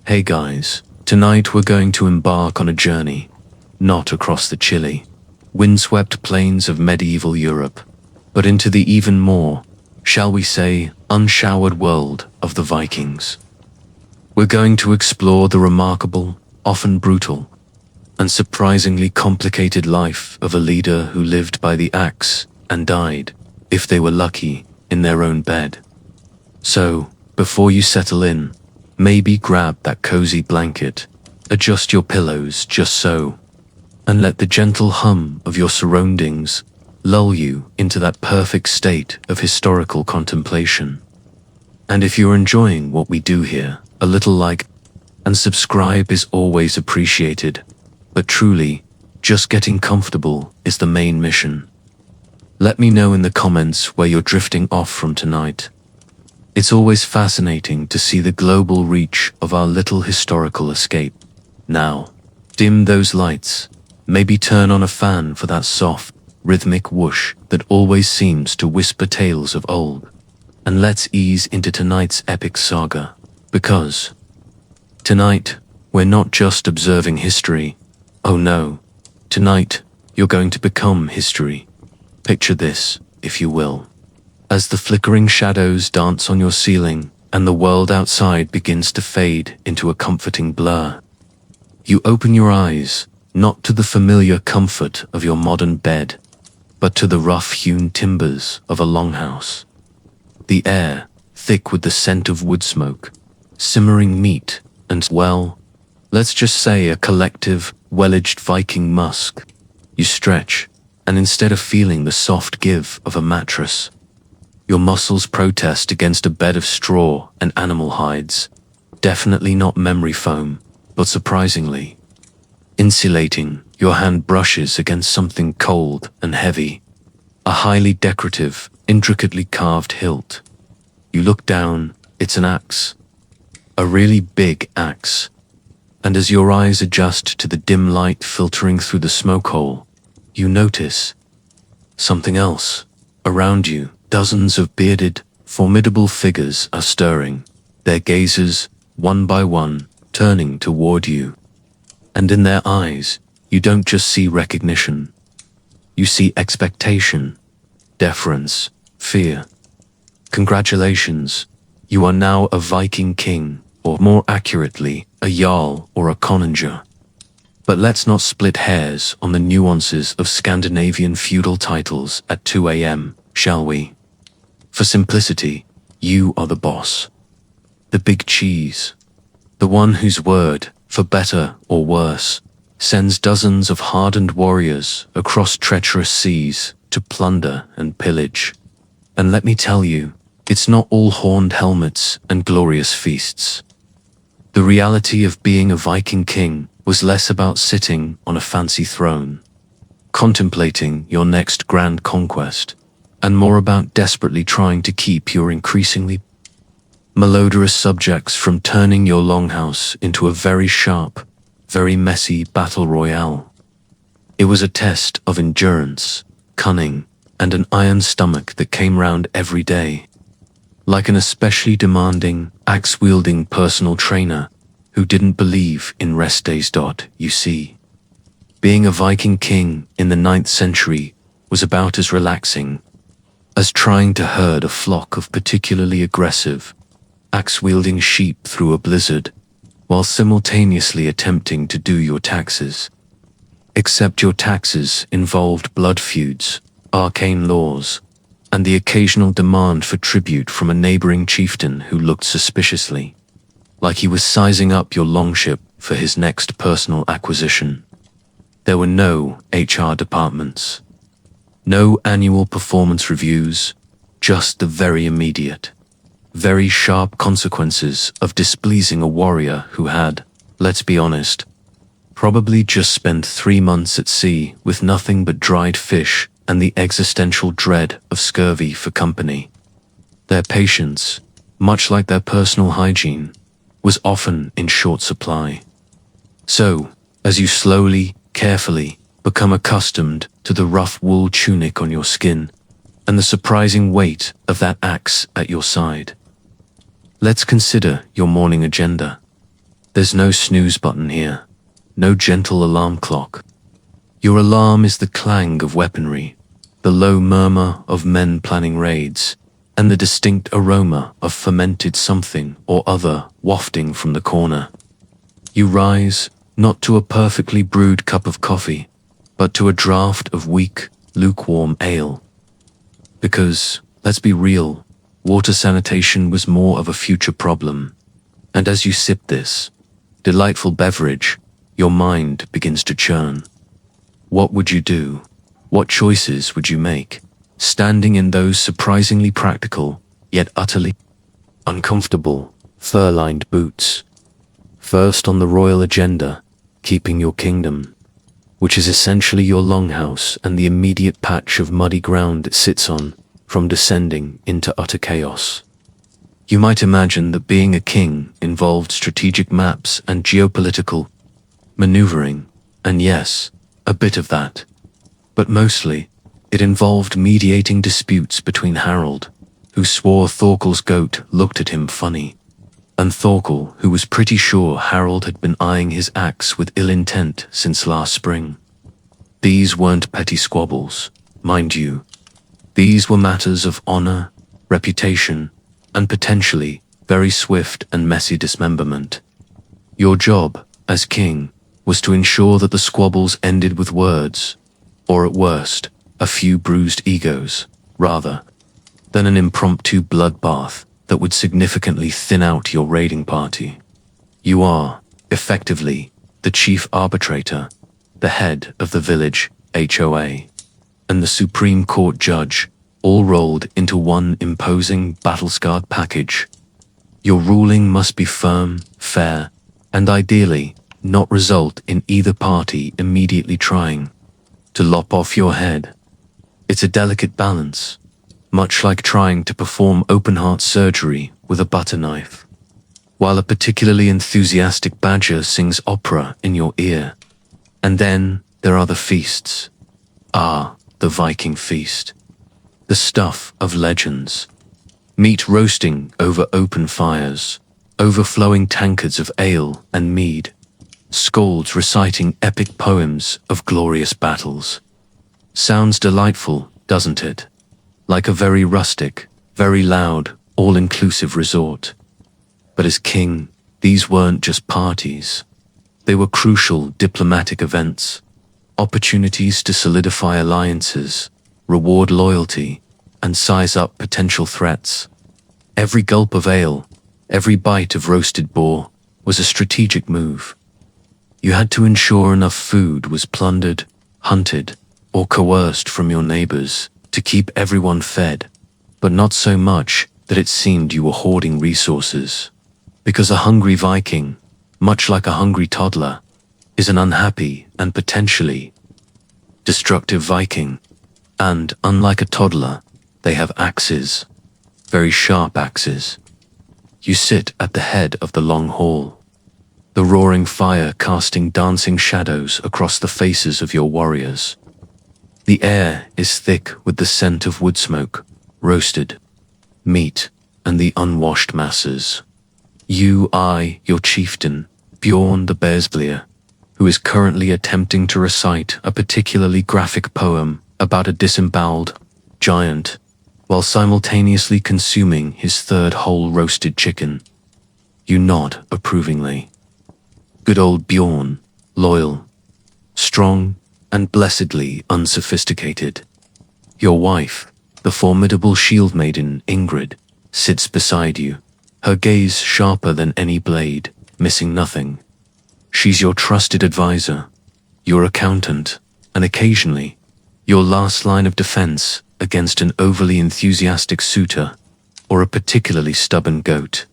Hey guys, tonight we're going to embark on a journey, not across the chilly, windswept plains of medieval Europe, but into the even more, shall we say, unshowered world of the Vikings. We're going to explore the remarkable, often brutal, and surprisingly complicated life of a leader who lived by the axe and died, if they were lucky, in their own bed. So, before you settle in, maybe grab that cozy blanket, adjust your pillows just so, and let the gentle hum of your surroundings lull you into that perfect state of historical contemplation. And if you're enjoying what we do here, a little like and subscribe is always appreciated, but truly, just getting comfortable is the main mission. Let me know in the comments where you're drifting off from tonight. It's always fascinating to see the global reach of our little historical escape. Now, dim those lights, maybe turn on a fan for that soft, rhythmic whoosh that always seems to whisper tales of old. And let's ease into tonight's epic saga, because tonight, we're not just observing history. Oh no, tonight, you're going to become history. Picture this, if you will. As the flickering shadows dance on your ceiling and the world outside begins to fade into a comforting blur, you open your eyes, not to the familiar comfort of your modern bed, but to the rough-hewn timbers of a longhouse. The air, thick with the scent of wood smoke, simmering meat, and, well, let's just say a collective, well-aged Viking musk. You stretch, and instead of feeling the soft give of a mattress, your muscles protest against a bed of straw and animal hides, definitely not memory foam, but surprisingly insulating. Your hand brushes against something cold and heavy, a highly decorative, intricately carved hilt. You look down, it's an axe, a really big axe, and as your eyes adjust to the dim light filtering through the smoke hole, you notice something else. Around you, dozens of bearded, formidable figures are stirring, their gazes, one by one, turning toward you. And in their eyes, you don't just see recognition. You see expectation, deference, fear. Congratulations, you are now a Viking king, or more accurately, a Jarl or a Conungur. But let's not split hairs on the nuances of Scandinavian feudal titles at 2 a.m., shall we? For simplicity, you are the boss. The big cheese. The one whose word, for better or worse, sends dozens of hardened warriors across treacherous seas to plunder and pillage. And let me tell you, it's not all horned helmets and glorious feasts. The reality of being a Viking king was less about sitting on a fancy throne, contemplating your next grand conquest, and more about desperately trying to keep your increasingly malodorous subjects from turning your longhouse into a very sharp, very messy battle royale. It was a test of endurance, cunning, and an iron stomach that came round every day, like an especially demanding, axe-wielding personal trainer who didn't believe in rest days. You see, being a Viking king in the 9th century was about as relaxing as trying to herd a flock of particularly aggressive, axe-wielding sheep through a blizzard, while simultaneously attempting to do your taxes. Except your taxes involved blood feuds, arcane laws, and the occasional demand for tribute from a neighboring chieftain who looked suspiciously like he was sizing up your longship for his next personal acquisition. There were no HR departments, no annual performance reviews, just the very immediate, very sharp consequences of displeasing a warrior who had, let's be honest, probably just spent 3 months at sea with nothing but dried fish and the existential dread of scurvy for company. Their patience, much like their personal hygiene, was often in short supply. So, as you slowly, carefully, become accustomed to the rough wool tunic on your skin and the surprising weight of that axe at your side, let's consider your morning agenda. There's no snooze button here, no gentle alarm clock. Your alarm is the clang of weaponry, the low murmur of men planning raids, and the distinct aroma of fermented something or other wafting from the corner. You rise, not to a perfectly brewed cup of coffee, but to a draught of weak, lukewarm ale. Because, let's be real, water sanitation was more of a future problem. And as you sip this delightful beverage, your mind begins to churn. What would you do? What choices would you make, standing in those surprisingly practical, yet utterly uncomfortable, fur-lined boots? First on the royal agenda, keeping your kingdom, which is essentially your longhouse and the immediate patch of muddy ground it sits on, from descending into utter chaos. You might imagine that being a king involved strategic maps and geopolitical maneuvering, and yes, a bit of that. But mostly, it involved mediating disputes between Harold, who swore Thorkel's goat looked at him funny, and Thorkel, who was pretty sure Harold had been eyeing his axe with ill intent since last spring. These weren't petty squabbles, mind you. These were matters of honor, reputation, and potentially very swift and messy dismemberment. Your job, as king, was to ensure that the squabbles ended with words, or at worst, a few bruised egos, rather than an impromptu bloodbath that would significantly thin out your raiding party. You are, effectively, the chief arbitrator, the head of the village HOA, and the Supreme Court judge, all rolled into one imposing, battle-scarred package. Your ruling must be firm, fair, and ideally, not result in either party immediately trying to lop off your head. It's a delicate balance, much like trying to perform open-heart surgery with a butter knife, while a particularly enthusiastic badger sings opera in your ear. And then there are the feasts. Ah, the Viking feast. The stuff of legends. Meat roasting over open fires, overflowing tankards of ale and mead, skalds reciting epic poems of glorious battles. Sounds delightful, doesn't it? Like a very rustic, very loud, all-inclusive resort. But as king, these weren't just parties. They were crucial diplomatic events, opportunities to solidify alliances, reward loyalty, and size up potential threats. Every gulp of ale, every bite of roasted boar, was a strategic move. You had to ensure enough food was plundered, hunted, or coerced from your neighbors to keep everyone fed, but not so much that it seemed you were hoarding resources. Because a hungry Viking, much like a hungry toddler, is an unhappy and potentially destructive Viking, and unlike a toddler, they have axes, very sharp axes. You sit at the head of the long hall, the roaring fire casting dancing shadows across the faces of your warriors. The air is thick with the scent of wood smoke, roasted meat, and the unwashed masses. You eye your chieftain, Bjorn the Bearsblier, who is currently attempting to recite a particularly graphic poem about a disemboweled giant, while simultaneously consuming his third whole roasted chicken. You nod approvingly. Good old Bjorn, loyal, strong, and blessedly unsophisticated. Your wife, the formidable shield maiden Ingrid, sits beside you, her gaze sharper than any blade, missing nothing. She's your trusted advisor, your accountant, and occasionally, your last line of defense against an overly enthusiastic suitor or a particularly stubborn goat.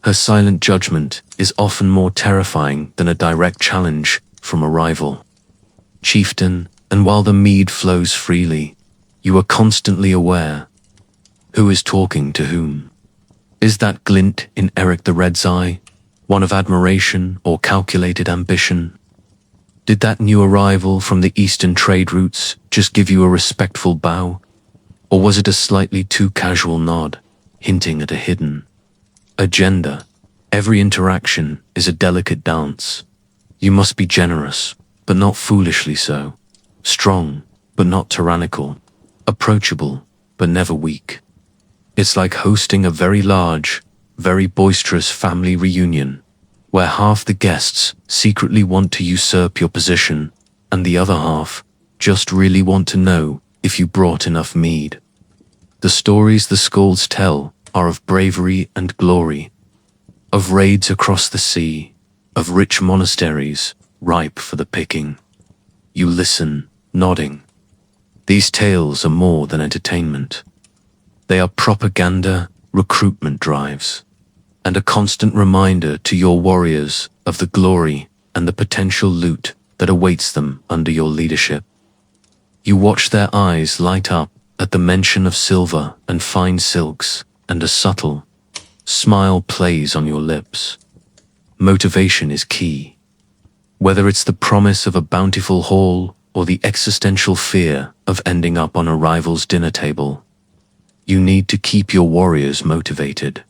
Her silent judgment is often more terrifying than a direct challenge from a rival. Chieftain, and while the mead flows freely, you are constantly aware who is talking to whom. Is that glint in Eric the Red's eye one of admiration or calculated ambition? Did that new arrival from the eastern trade routes just give you a respectful bow? Or was it a slightly too casual nod, hinting at a hidden agenda? Every interaction is a delicate dance. You must be generous, but not foolishly so. Strong, but not tyrannical. Approachable, but never weak. It's like hosting a very large, very boisterous family reunion, where half the guests secretly want to usurp your position, and the other half just really want to know if you brought enough mead. The stories the skalds tell are of bravery and glory, of raids across the sea, of rich monasteries ripe for the picking. You listen, nodding. These tales are more than entertainment. They are propaganda, recruitment drives, and a constant reminder to your warriors of the glory and the potential loot that awaits them under your leadership. You watch their eyes light up at the mention of silver and fine silks, and a subtle smile plays on your lips. Motivation is key. Whether it's the promise of a bountiful haul or the existential fear of ending up on a rival's dinner table, you need to keep your warriors motivated.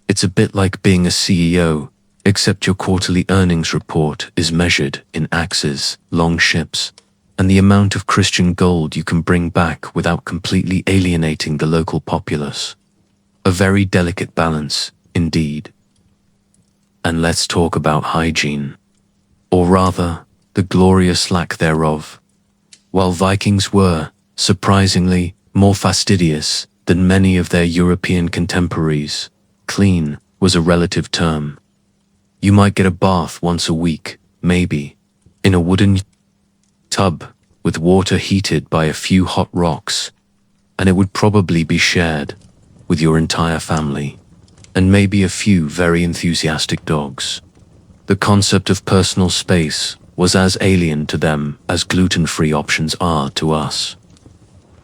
It's a bit like being a CEO, except your quarterly earnings report is measured in axes, long ships, and the amount of Christian gold you can bring back without completely alienating the local populace. A very delicate balance, indeed. And let's talk about hygiene, or rather, the glorious lack thereof. While Vikings were, surprisingly, more fastidious than many of their European contemporaries, clean was a relative term. You might get a bath once a week, maybe, in a wooden tub with water heated by a few hot rocks, and it would probably be shared with your entire family, and maybe a few very enthusiastic dogs. The concept of personal space was as alien to them as gluten-free options are to us.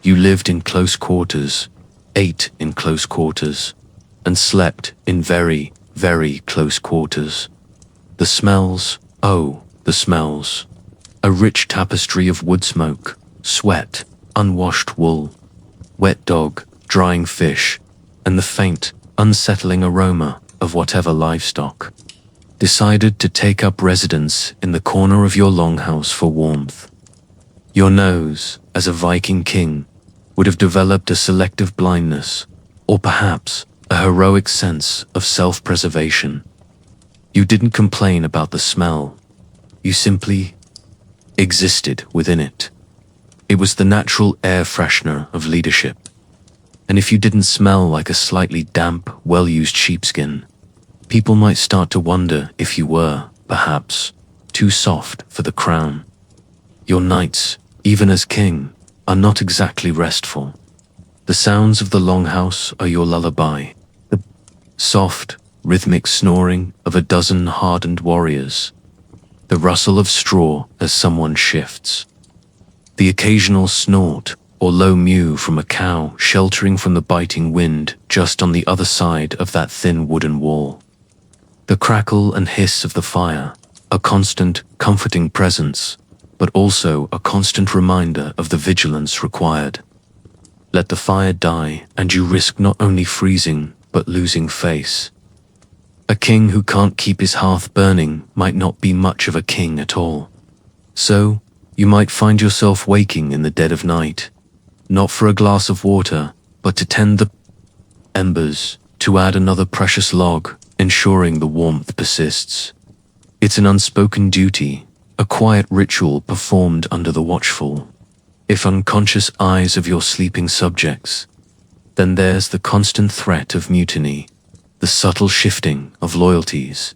You lived in close quarters, ate in close quarters, and slept in very, very close quarters. The smells, oh, the smells. A rich tapestry of wood smoke, sweat, unwashed wool, wet dog, drying fish, and the faint, unsettling aroma of whatever livestock decided to take up residence in the corner of your longhouse for warmth. Your nose, as a Viking king, would have developed a selective blindness, or perhaps a heroic sense of self-preservation. You didn't complain about the smell. You simply existed within it. It was the natural air freshener of leadership. And if you didn't smell like a slightly damp, well-used sheepskin, people might start to wonder if you were, perhaps, too soft for the crown. Your nights, even as king, are not exactly restful. The sounds of the longhouse are your lullaby, the soft, rhythmic snoring of a dozen hardened warriors, the rustle of straw as someone shifts, the occasional snort or low mew from a cow sheltering from the biting wind just on the other side of that thin wooden wall. The crackle and hiss of the fire, a constant, comforting presence, but also a constant reminder of the vigilance required. Let the fire die, and you risk not only freezing, but losing face. A king who can't keep his hearth burning might not be much of a king at all. So, you might find yourself waking in the dead of night, not for a glass of water, but to tend the embers, to add another precious log, ensuring the warmth persists. It's an unspoken duty, a quiet ritual performed under the watchful, if unconscious eyes of your sleeping subjects. Then there's the constant threat of mutiny, the subtle shifting of loyalties.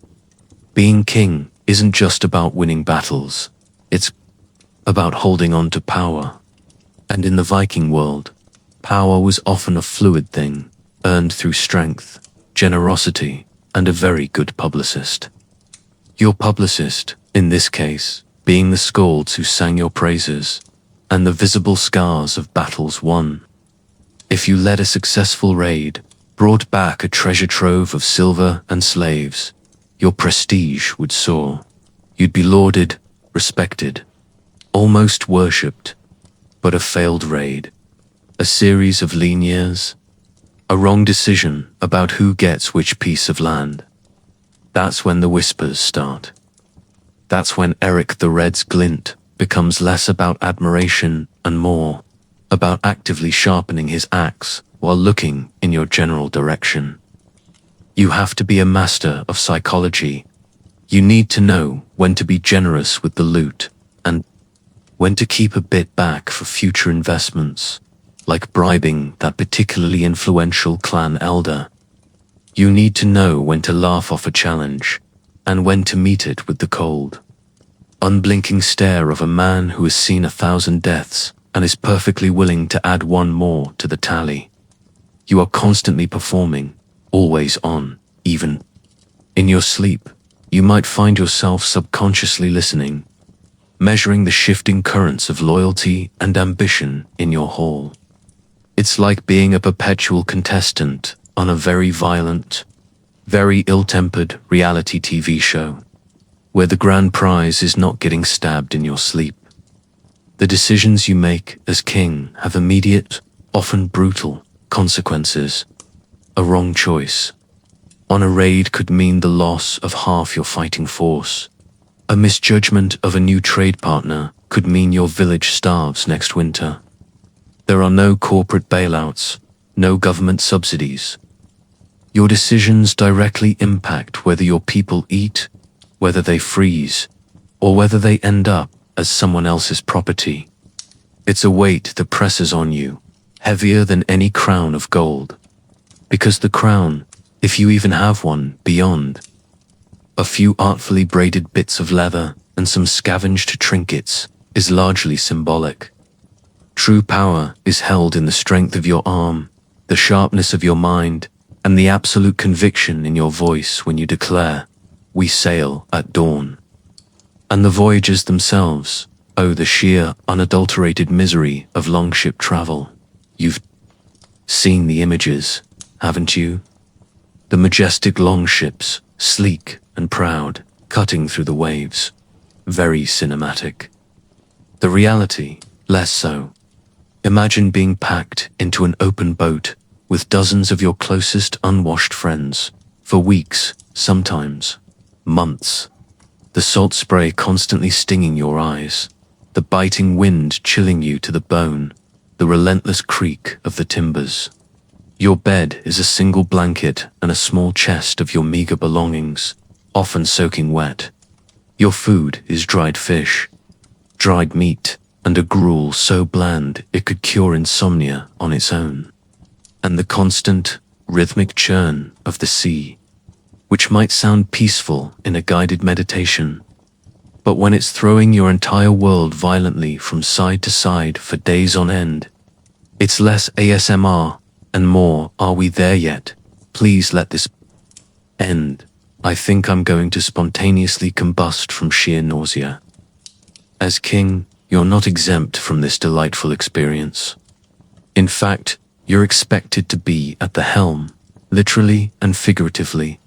Being king isn't just about winning battles, it's about holding on to power. And in the Viking world, power was often a fluid thing, earned through strength, generosity, and a very good publicist. Your publicist, in this case, being the skalds who sang your praises, and the visible scars of battles won. If you led a successful raid, brought back a treasure trove of silver and slaves, your prestige would soar. You'd be lauded, respected, almost worshipped. But a failed raid, a series of lean years, a wrong decision about who gets which piece of land, That's when the whispers start. That's when Eric the Red's glint becomes less about admiration and more about actively sharpening his axe while looking in your general direction. You have to be a master of psychology. You need to know when to be generous with the loot and when to keep a bit back for future investments, like bribing that particularly influential clan elder. You need to know when to laugh off a challenge and when to meet it with the cold, unblinking stare of a man who has seen 1,000 deaths and is perfectly willing to add one more to the tally. You are constantly performing, always on, even in your sleep. You might find yourself subconsciously listening, measuring the shifting currents of loyalty and ambition in your hall. It's like being a perpetual contestant on a very violent, very ill-tempered reality TV show, where the grand prize is not getting stabbed in your sleep. The decisions you make as king have immediate, often brutal, consequences. A wrong choice on a raid could mean the loss of half your fighting force. A misjudgment of a new trade partner could mean your village starves next winter. There are no corporate bailouts, no government subsidies. Your decisions directly impact whether your people eat, whether they freeze, or whether they end up as someone else's property. It's a weight that presses on you, heavier than any crown of gold. Because the crown, if you even have one, beyond a few artfully braided bits of leather and some scavenged trinkets, is largely symbolic. True power is held in the strength of your arm, the sharpness of your mind, and the absolute conviction in your voice when you declare, "We sail at dawn." And the voyages themselves, oh, the sheer, unadulterated misery of longship travel. You've seen the images, haven't you? The majestic longships, sleek and proud, cutting through the waves. Very cinematic. The reality, less so. Imagine being packed into an open boat with dozens of your closest unwashed friends, for weeks, sometimes months. The salt spray constantly stinging your eyes, the biting wind chilling you to the bone, the relentless creak of the timbers. Your bed is a single blanket and a small chest of your meager belongings, often soaking wet. Your food is dried fish, dried meat, and a gruel so bland it could cure insomnia on its own. And the constant, rhythmic churn of the sea, which might sound peaceful in a guided meditation, but when it's throwing your entire world violently from side to side for days on end, it's less ASMR and more, "Are we there yet? Please let this end." I think I'm going to spontaneously combust from sheer nausea. As king, you're not exempt from this delightful experience. In fact, you're expected to be at the helm, literally and figuratively,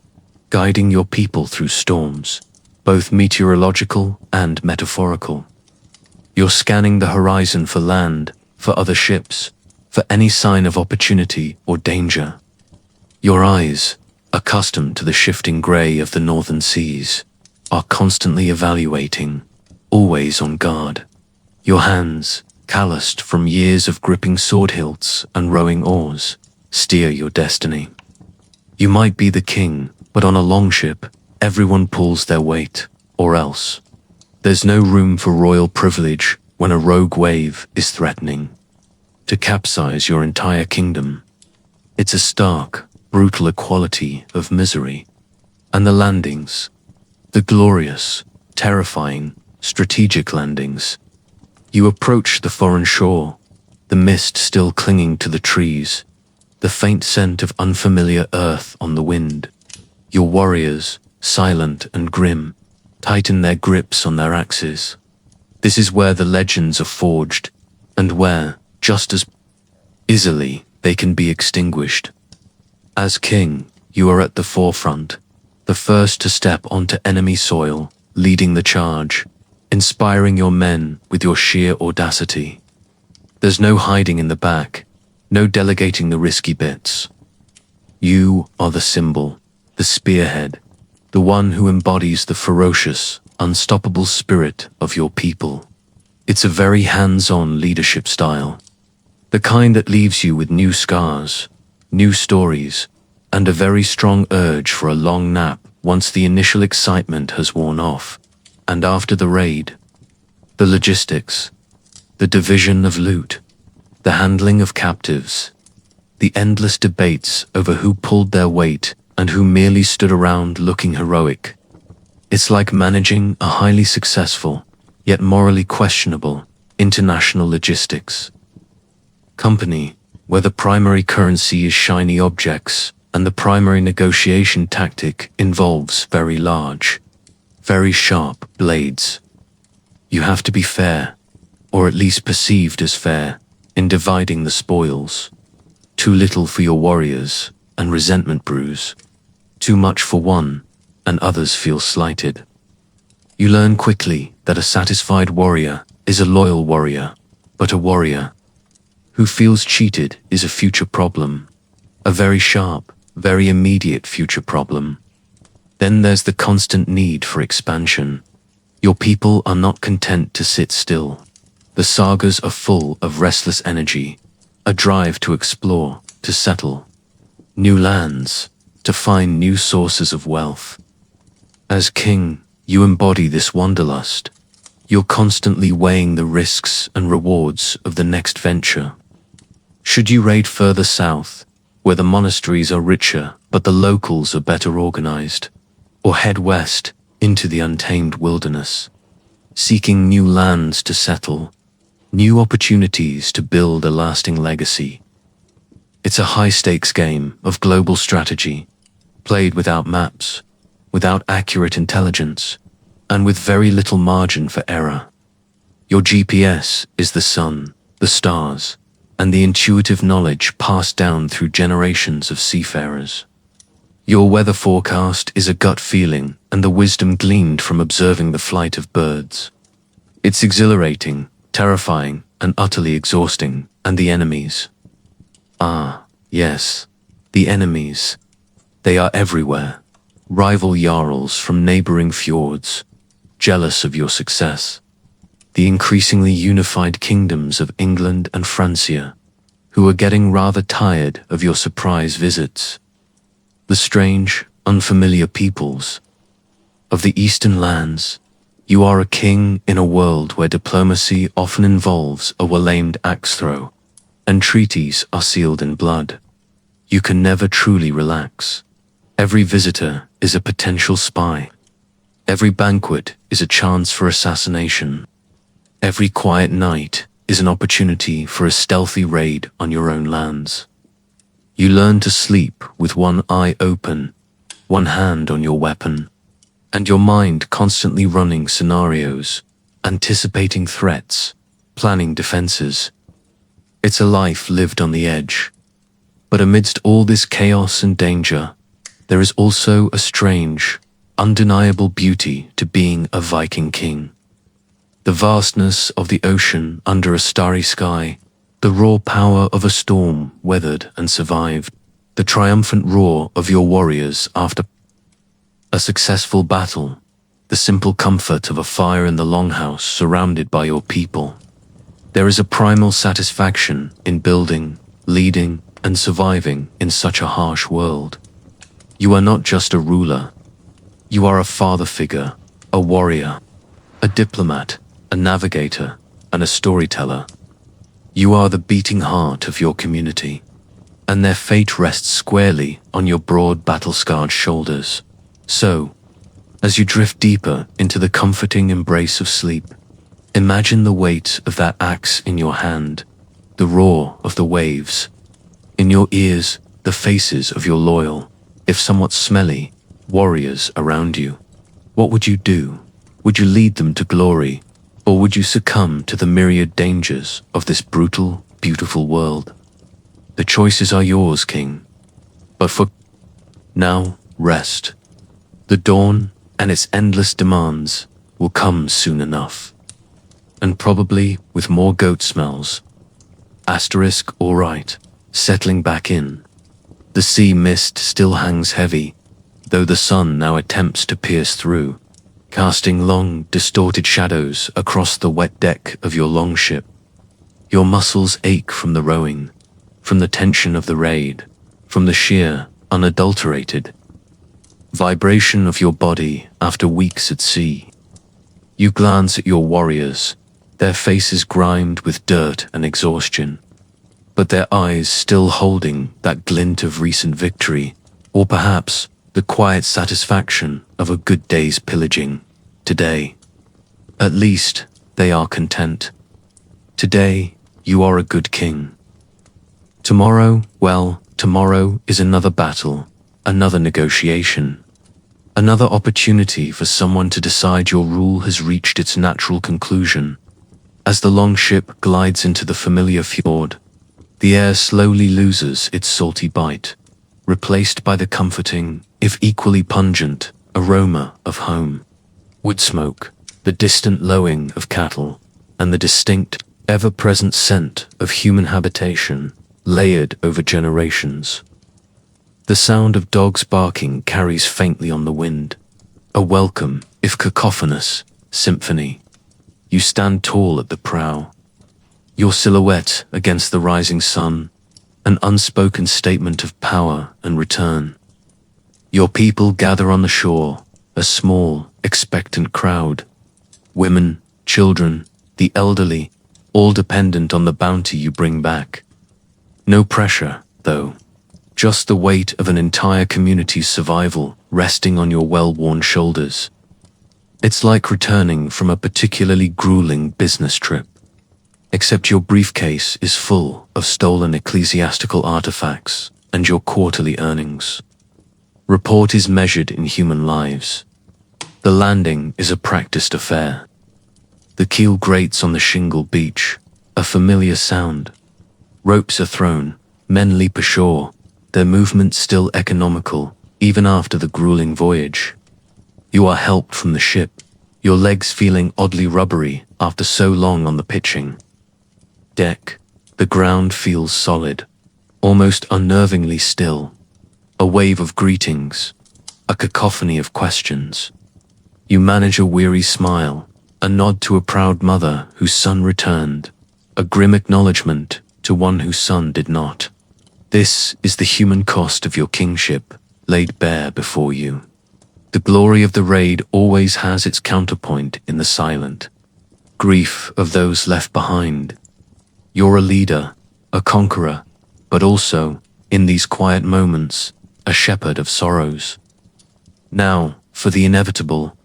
guiding your people through storms, both meteorological and metaphorical. You're scanning the horizon for land, for other ships, for any sign of opportunity or danger. Your eyes, accustomed to the shifting grey of the northern seas, are constantly evaluating, always on guard. Your hands, calloused from years of gripping sword hilts and rowing oars, steer your destiny. You might be the king, but on a longship, everyone pulls their weight, or else. There's no room for royal privilege when a rogue wave is threatening to capsize your entire kingdom. It's a stark, brutal equality of misery. And the landings, the glorious, terrifying, strategic landings. You approach the foreign shore, the mist still clinging to the trees, the faint scent of unfamiliar earth on the wind. Your warriors, silent and grim, tighten their grips on their axes. This is where the legends are forged, and where, just as easily, they can be extinguished. As king, you are at the forefront, the first to step onto enemy soil, leading the charge, inspiring your men with your sheer audacity. There's no hiding in the back, no delegating the risky bits. You are the symbol, the spearhead, the one who embodies the ferocious, unstoppable spirit of your people. It's a very hands-on leadership style, the kind that leaves you with new scars, new stories, and a very strong urge for a long nap once the initial excitement has worn off. And after the raid, the logistics, the division of loot, the handling of captives, the endless debates over who pulled their weight and who merely stood around looking heroic. It's like managing a highly successful, yet morally questionable, international logistics company, where the primary currency is shiny objects and the primary negotiation tactic involves very large, very sharp blades. You have to be fair, or at least perceived as fair, in dividing the spoils. Too little for your warriors, and resentment brews. Too much for one, and others feel slighted. You learn quickly that a satisfied warrior is a loyal warrior, but a warrior who feels cheated is a future problem, a very sharp, very immediate future problem. Then there's the constant need for expansion. Your people are not content to sit still. The sagas are full of restless energy, a drive to explore, to settle new lands, to find new sources of wealth. As king, you embody this wanderlust. You're constantly weighing the risks and rewards of the next venture. Should you raid further south, where the monasteries are richer but the locals are better organized, or head west into the untamed wilderness, seeking new lands to settle, new opportunities to build a lasting legacy? It's a high-stakes game of global strategy, played without maps, without accurate intelligence, and with very little margin for error. Your GPS is the sun, the stars, and the intuitive knowledge passed down through generations of seafarers. Your weather forecast is a gut feeling and the wisdom gleaned from observing the flight of birds. It's exhilarating, terrifying, and utterly exhausting. And the enemies? Ah, yes, the enemies. They are everywhere. Rival Jarls from neighboring fjords, jealous of your success. The increasingly unified kingdoms of England and Francia, who are getting rather tired of your surprise visits. The strange, unfamiliar peoples of the eastern lands. You are a king in a world where diplomacy often involves a well-aimed axe throw, and treaties are sealed in blood. You can never truly relax. Every visitor is a potential spy. Every banquet is a chance for assassination. Every quiet night is an opportunity for a stealthy raid on your own lands. You learn to sleep with one eye open, one hand on your weapon, and your mind constantly running scenarios, anticipating threats, planning defenses. It's a life lived on the edge. But amidst all this chaos and danger, there is also a strange, undeniable beauty to being a Viking king. The vastness of the ocean under a starry sky, the raw power of a storm weathered and survived, the triumphant roar of your warriors after a successful battle, the simple comfort of a fire in the Longhouse surrounded by your people. There is a primal satisfaction in building, leading, and surviving in such a harsh world. You are not just a ruler. You are a father figure, a warrior, a diplomat, a navigator, and a storyteller. You are the beating heart of your community, and their fate rests squarely on your broad battle-scarred shoulders. So, as you drift deeper into the comforting embrace of sleep, imagine the weight of that axe in your hand, the roar of the waves. In your ears, the faces of your loyal, if somewhat smelly, warriors around you. What would you do? Would you lead them to glory, or would you succumb to the myriad dangers of this brutal, beautiful world? The choices are yours, King. But for now, rest. The dawn and its endless demands will come soon enough. And probably with more goat smells. Asterisk all right, settling back in. The sea mist still hangs heavy, though the sun now attempts to pierce through, casting long, distorted shadows across the wet deck of your longship. Your muscles ache from the rowing, from the tension of the raid, from the sheer, unadulterated vibration of your body after weeks at sea. You glance at your warriors, their faces grimed with dirt and exhaustion, but their eyes still holding that glint of recent victory, or perhaps the quiet satisfaction of a good day's pillaging. Today, at least, they are content. Today, you are a good king. Tomorrow, well, tomorrow is another battle, another negotiation, another opportunity for someone to decide your rule has reached its natural conclusion. As the longship glides into the familiar fjord, the air slowly loses its salty bite, replaced by the comforting, if equally pungent, aroma of home. Wood smoke, the distant lowing of cattle, and the distinct, ever-present scent of human habitation, layered over generations. The sound of dogs barking carries faintly on the wind, a welcome, if cacophonous, symphony. You stand tall at the prow, your silhouette against the rising sun, an unspoken statement of power and return. Your people gather on the shore, a small, expectant crowd. Women, children, the elderly, all dependent on the bounty you bring back. No pressure, though. Just the weight of an entire community's survival resting on your well-worn shoulders. It's like returning from a particularly grueling business trip. Except your briefcase is full of stolen ecclesiastical artifacts and your quarterly earnings. Report is measured in human lives. The landing is a practiced affair. The keel grates on the shingle beach, a familiar sound. Ropes are thrown, men leap ashore, their movements still economical, even after the grueling voyage. You are helped from the ship, your legs feeling oddly rubbery after so long on the pitching deck. The ground feels solid, almost unnervingly still. A wave of greetings, a cacophony of questions. You manage a weary smile, a nod to a proud mother whose son returned, a grim acknowledgement to one whose son did not. This is the human cost of your kingship, laid bare before you. The glory of the raid always has its counterpoint in the silent grief of those left behind. You're a leader, a conqueror, but also, in these quiet moments, a shepherd of sorrows. Now, for the inevitable,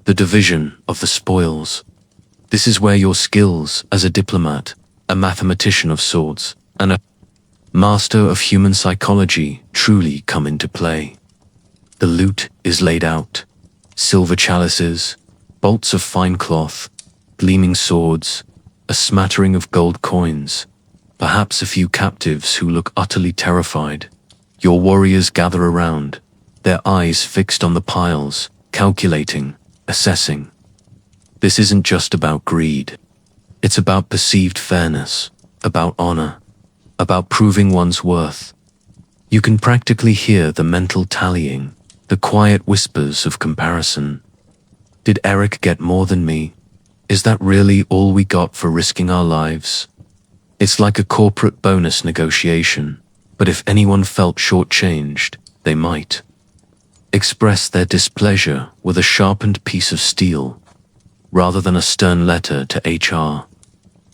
the division of the spoils. This is where your skills as a diplomat, a mathematician of sorts, and a master of human psychology truly come into play. The loot is laid out. Silver chalices, bolts of fine cloth, gleaming swords, a smattering of gold coins, perhaps a few captives who look utterly terrified. Your warriors gather around, their eyes fixed on the piles, calculating, assessing. This isn't just about greed. It's about perceived fairness, about honor, about proving one's worth. You can practically hear the mental tallying, the quiet whispers of comparison. Did Eric get more than me? Is that really all we got for risking our lives? It's like a corporate bonus negotiation, but if anyone felt shortchanged, they might express their displeasure with a sharpened piece of steel, rather than a stern letter to HR.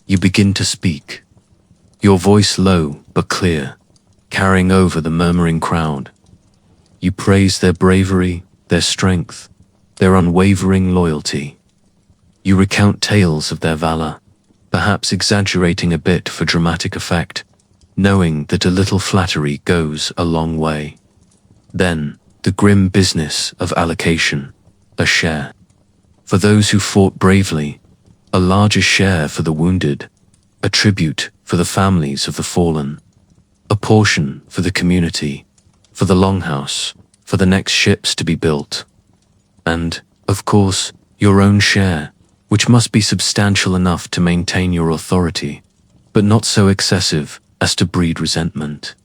You begin to speak, your voice low but clear, carrying over the murmuring crowd. You praise their bravery, their strength, their unwavering loyalty. You recount tales of their valor, perhaps exaggerating a bit for dramatic effect, knowing that a little flattery goes a long way. Then, the grim business of allocation, a share. For those who fought bravely, a larger share for the wounded, a tribute for the families of the fallen, a portion for the community, for the Longhouse, for the next ships to be built. And, of course, your own share, which must be substantial enough to maintain your authority, but not so excessive as to breed resentment.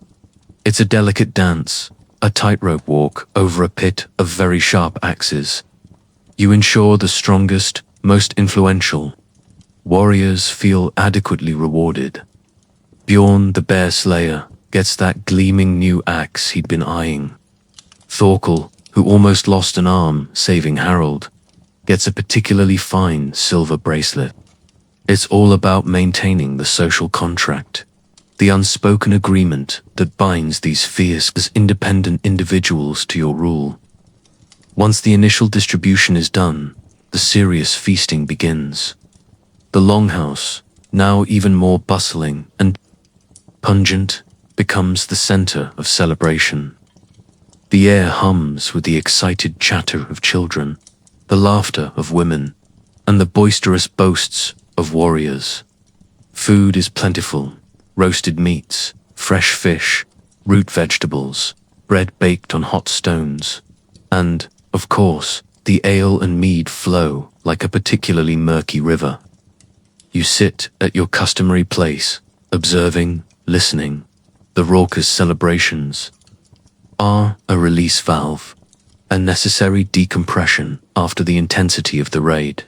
It's a delicate dance, a tightrope walk over a pit of very sharp axes. You ensure the strongest, most influential warriors feel adequately rewarded. Bjorn the Bear Slayer gets that gleaming new axe he'd been eyeing. Thorkel, who almost lost an arm saving Harold, gets a particularly fine silver bracelet. It's all about maintaining the social contract, the unspoken agreement that binds these fierce as independent individuals to your rule. Once the initial distribution is done, the serious feasting begins. The Longhouse, now even more bustling and pungent, becomes the center of celebration. The air hums with the excited chatter of children, the laughter of women, and the boisterous boasts of warriors. Food is plentiful: roasted meats, fresh fish, root vegetables, bread baked on hot stones, and, of course, the ale and mead flow like a particularly murky river. You sit at your customary place, observing, listening. The raucous celebrations are a release valve, a necessary decompression after the intensity of the raid.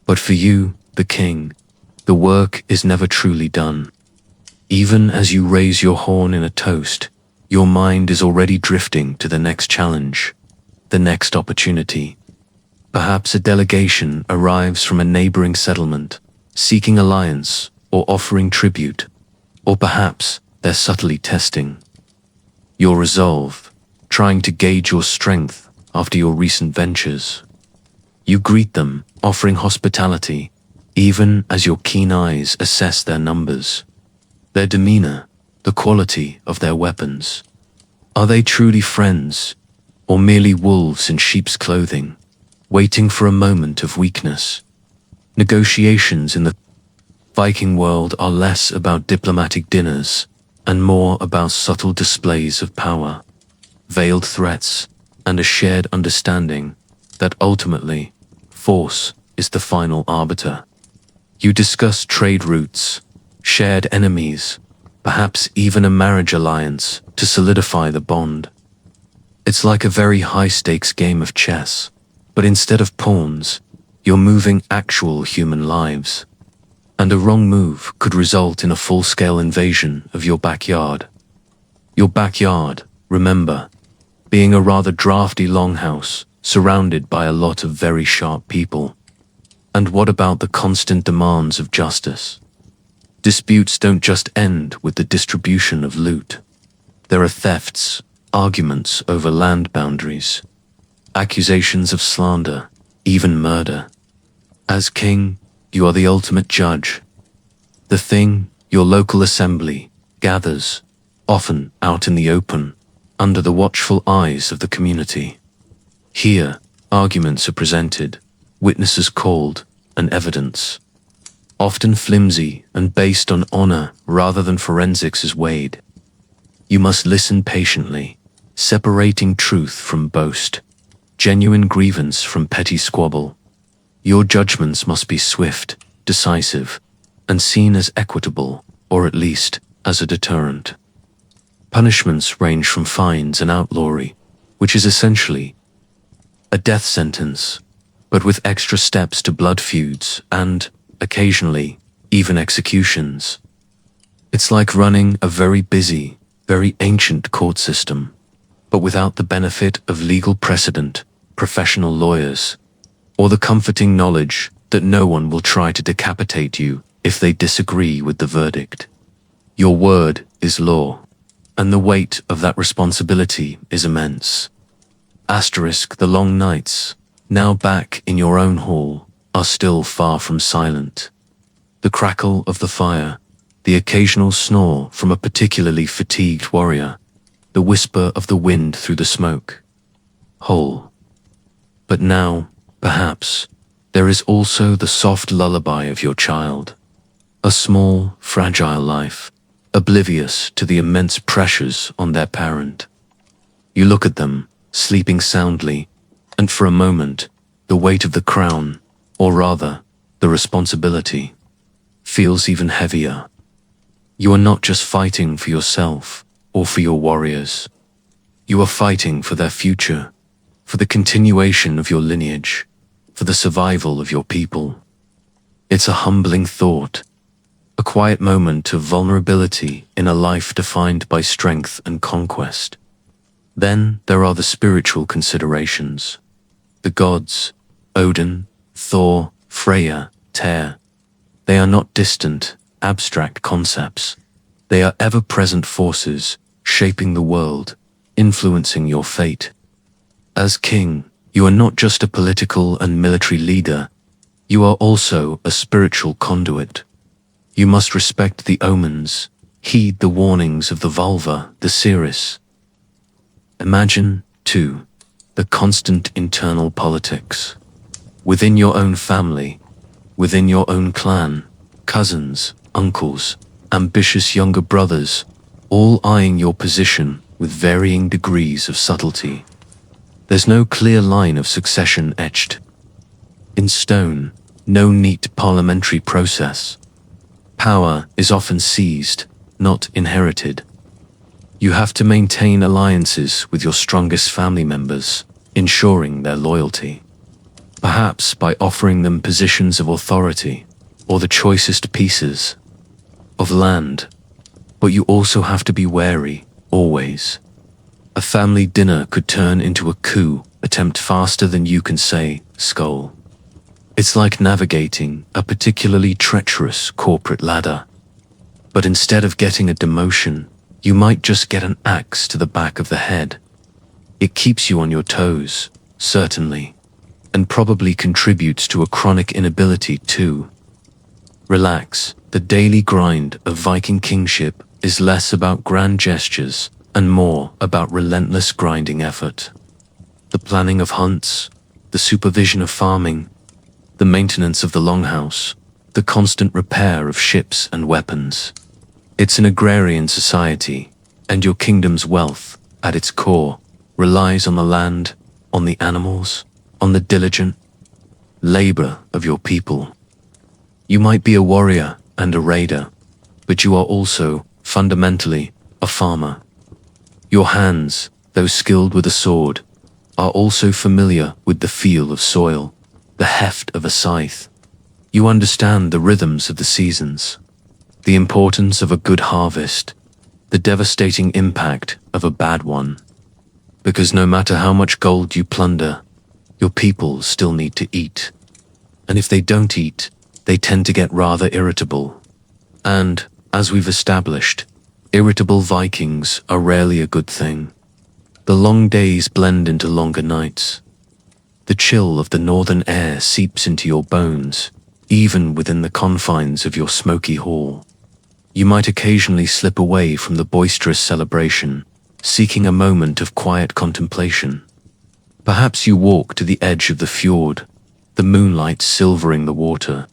But for you, the king, the work is never truly done. Even as you raise your horn in a toast, your mind is already drifting to the next challenge, the next opportunity. Perhaps a delegation arrives from a neighboring settlement, seeking alliance or offering tribute, or perhaps they're subtly testing your resolve, trying to gauge your strength after your recent ventures. You greet them, offering hospitality, even as your keen eyes assess their numbers, their demeanor, the quality of their weapons. Are they truly friends, or merely wolves in sheep's clothing, waiting for a moment of weakness? Negotiations in the Viking world are less about diplomatic dinners and more about subtle displays of power, veiled threats, and a shared understanding that ultimately, force is the final arbiter. You discuss trade routes, shared enemies, perhaps even a marriage alliance to solidify the bond. It's like a very high-stakes game of chess, but instead of pawns, you're moving actual human lives. And a wrong move could result in a full-scale invasion of your backyard. Your backyard, remember, being a rather drafty longhouse surrounded by a lot of very sharp people. And what about the constant demands of justice? Disputes don't just end with the distribution of loot. There are thefts, arguments over land boundaries, accusations of slander, even murder. As king, you are the ultimate judge. The thing, your local assembly, gathers, often out in the open, under the watchful eyes of the community. Here, arguments are presented, witnesses called, and evidence, often flimsy and based on honor rather than forensics, is weighed. You must listen patiently, separating truth from boast, genuine grievance from petty squabble. Your judgments must be swift, decisive, and seen as equitable, or at least as a deterrent. Punishments range from fines and outlawry, which is essentially a death sentence, but with extra steps to blood feuds and, occasionally, even executions. It's like running a very busy, very ancient court system, but without the benefit of legal precedent, professional lawyers, or the comforting knowledge that no one will try to decapitate you if they disagree with the verdict. Your word is law, and the weight of that responsibility is immense. Asterisk, the long nights, now back in your own hall, are still far from silent. The crackle of the fire, the occasional snore from a particularly fatigued warrior, the whisper of the wind through the smoke. Whole. But now, perhaps, there is also the soft lullaby of your child. A small, fragile life, oblivious to the immense pressures on their parent. You look at them, sleeping soundly, and for a moment, the weight of the crown, or rather, the responsibility, feels even heavier. You are not just fighting for yourself or for your warriors. You are fighting for their future, for the continuation of your lineage, for the survival of your people. It's a humbling thought, a quiet moment of vulnerability in a life defined by strength and conquest. Then there are the spiritual considerations. The gods, Odin, Thor, Freya, Tyr, they are not distant, abstract concepts. They are ever-present forces, shaping the world, influencing your fate. As king, you are not just a political and military leader, you are also a spiritual conduit. You must respect the omens, heed the warnings of the vulva, the seeress. Imagine, too, the constant internal politics. Within your own family, within your own clan, cousins, uncles, ambitious younger brothers, all eyeing your position with varying degrees of subtlety. There's no clear line of succession etched in stone, no neat parliamentary process. Power is often seized, not inherited. You have to maintain alliances with your strongest family members, ensuring their loyalty. Perhaps by offering them positions of authority or the choicest pieces of land. But you also have to be wary, always. A family dinner could turn into a coup attempt faster than you can say, skull. It's like navigating a particularly treacherous corporate ladder. But instead of getting a demotion, you might just get an axe to the back of the head. It keeps you on your toes, certainly, and probably contributes to a chronic inability to relax. The daily grind of Viking kingship is less about grand gestures and more about relentless grinding effort. The planning of hunts, the supervision of farming, the maintenance of the Longhouse, the constant repair of ships and weapons. It's an agrarian society, and your kingdom's wealth, at its core, relies on the land, on the animals, on the diligent labor of your people. You might be a warrior and a raider, but you are also, fundamentally, a farmer. Your hands, though skilled with a sword, are also familiar with the feel of soil, the heft of a scythe. You understand the rhythms of the seasons, the importance of a good harvest, the devastating impact of a bad one. Because no matter how much gold you plunder, your people still need to eat. And if they don't eat, they tend to get rather irritable. And, as we've established, irritable Vikings are rarely a good thing. The long days blend into longer nights. The chill of the northern air seeps into your bones, even within the confines of your smoky hall. You might occasionally slip away from the boisterous celebration, seeking a moment of quiet contemplation. Perhaps you walk to the edge of the fjord, the moonlight silvering the water,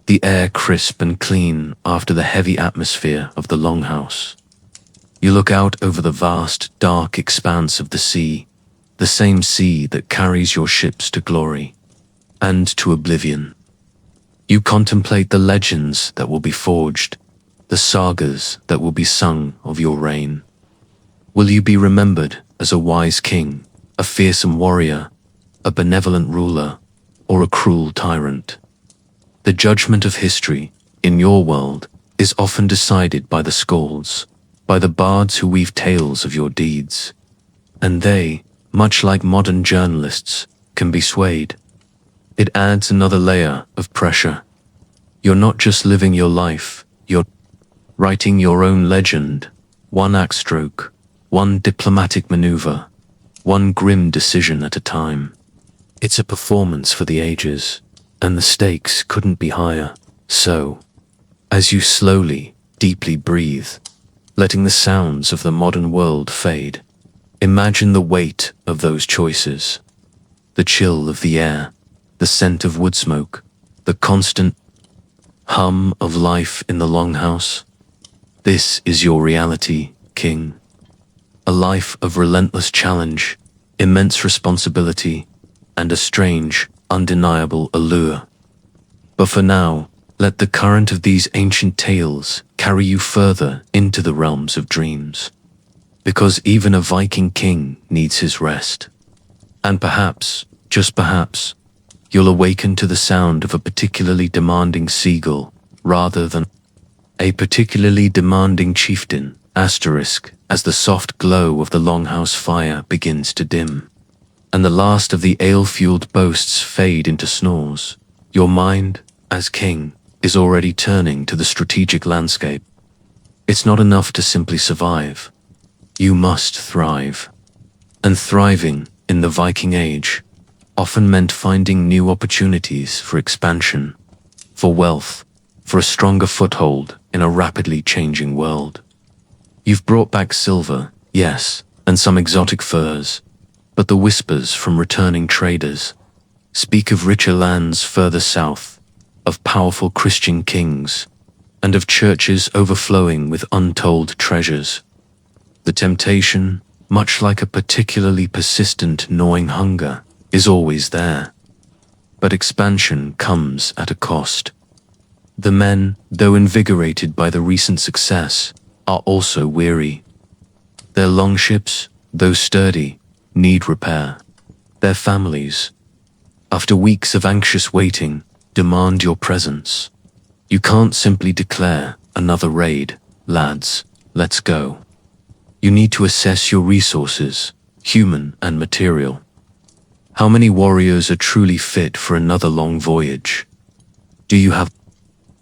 the air crisp and clean after the heavy atmosphere of the Longhouse. You look out over the vast, dark expanse of the sea, the same sea that carries your ships to glory and to oblivion. You contemplate the legends that will be forged, the sagas that will be sung of your reign. Will you be remembered as a wise king, a fearsome warrior, a benevolent ruler, or a cruel tyrant? The judgment of history, in your world, is often decided by the skalds, by the bards who weave tales of your deeds. And they, much like modern journalists, can be swayed. It adds another layer of pressure. You're not just living your life, you're writing your own legend, one axe stroke, one diplomatic maneuver, one grim decision at a time. It's a performance for the ages, and the stakes couldn't be higher. So, as you slowly, deeply breathe, letting the sounds of the modern world fade, imagine the weight of those choices, the chill of the air, the scent of wood smoke, the constant hum of life in the Longhouse. This is your reality, King. A life of relentless challenge, immense responsibility, and a strange, undeniable allure. But for now, let the current of these ancient tales carry you further into the realms of dreams. because even a Viking king needs his rest. And perhaps, just perhaps, you'll awaken to the sound of a particularly demanding seagull rather than a particularly demanding chieftain, asterisk, as the soft glow of the Longhouse fire begins to dim, and the last of the ale-fueled boasts fade into snores. Your mind, as king, is already turning to the strategic landscape. It's not enough to simply survive. You must thrive. And thriving, in the Viking Age, often meant finding new opportunities for expansion, for wealth, for a stronger foothold in a rapidly changing world. You've brought back silver, yes, and some exotic furs, but the whispers from returning traders speak of richer lands further south, of powerful Christian kings, and of churches overflowing with untold treasures. The temptation, much like a particularly persistent gnawing hunger, is always there. But expansion comes at a cost. The men, though invigorated by the recent success, are also weary. Their longships, though sturdy, need repair. Their families, after weeks of anxious waiting, demand your presence. You can't simply declare, "Another raid, lads, let's go." You need to assess your resources, human and material. How many warriors are truly fit for another long voyage? Do you have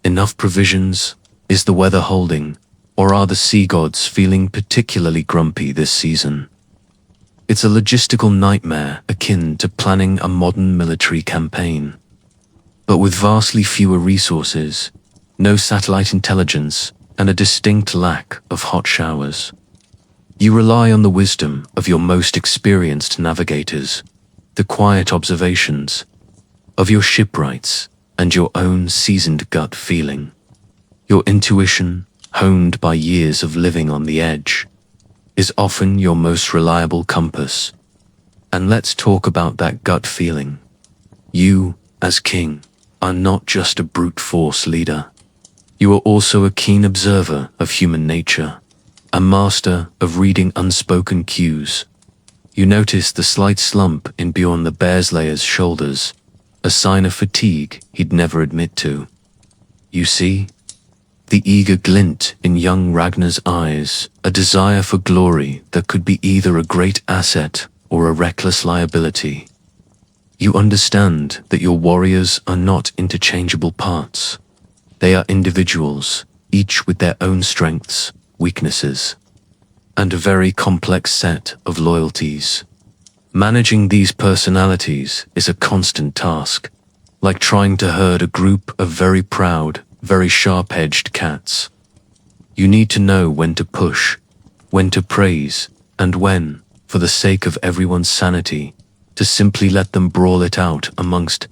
enough provisions? Is the weather holding? Or are the sea gods feeling particularly grumpy this season? It's a logistical nightmare akin to planning a modern military campaign. But with vastly fewer resources, no satellite intelligence, and a distinct lack of hot showers. You rely on the wisdom of your most experienced navigators, the quiet observations of your shipwrights, and your own seasoned gut feeling. Your intuition, honed by years of living on the edge, is often your most reliable compass. And let's talk about that gut feeling. You, as king, are not just a brute force leader. You are also a keen observer of human nature, a master of reading unspoken cues. You notice the slight slump in Bjorn the Bearslayer's shoulders, a sign of fatigue he'd never admit to. You see the eager glint in young Ragnar's eyes, a desire for glory that could be either a great asset or a reckless liability. You understand that your warriors are not interchangeable parts. They are individuals, each with their own strengths, weaknesses, and a very complex set of loyalties. Managing these personalities is a constant task, like trying to herd a group of very proud, very sharp-edged cats. You need to know when to push, when to praise, and when, for the sake of everyone's sanity, to simply let them brawl it out amongst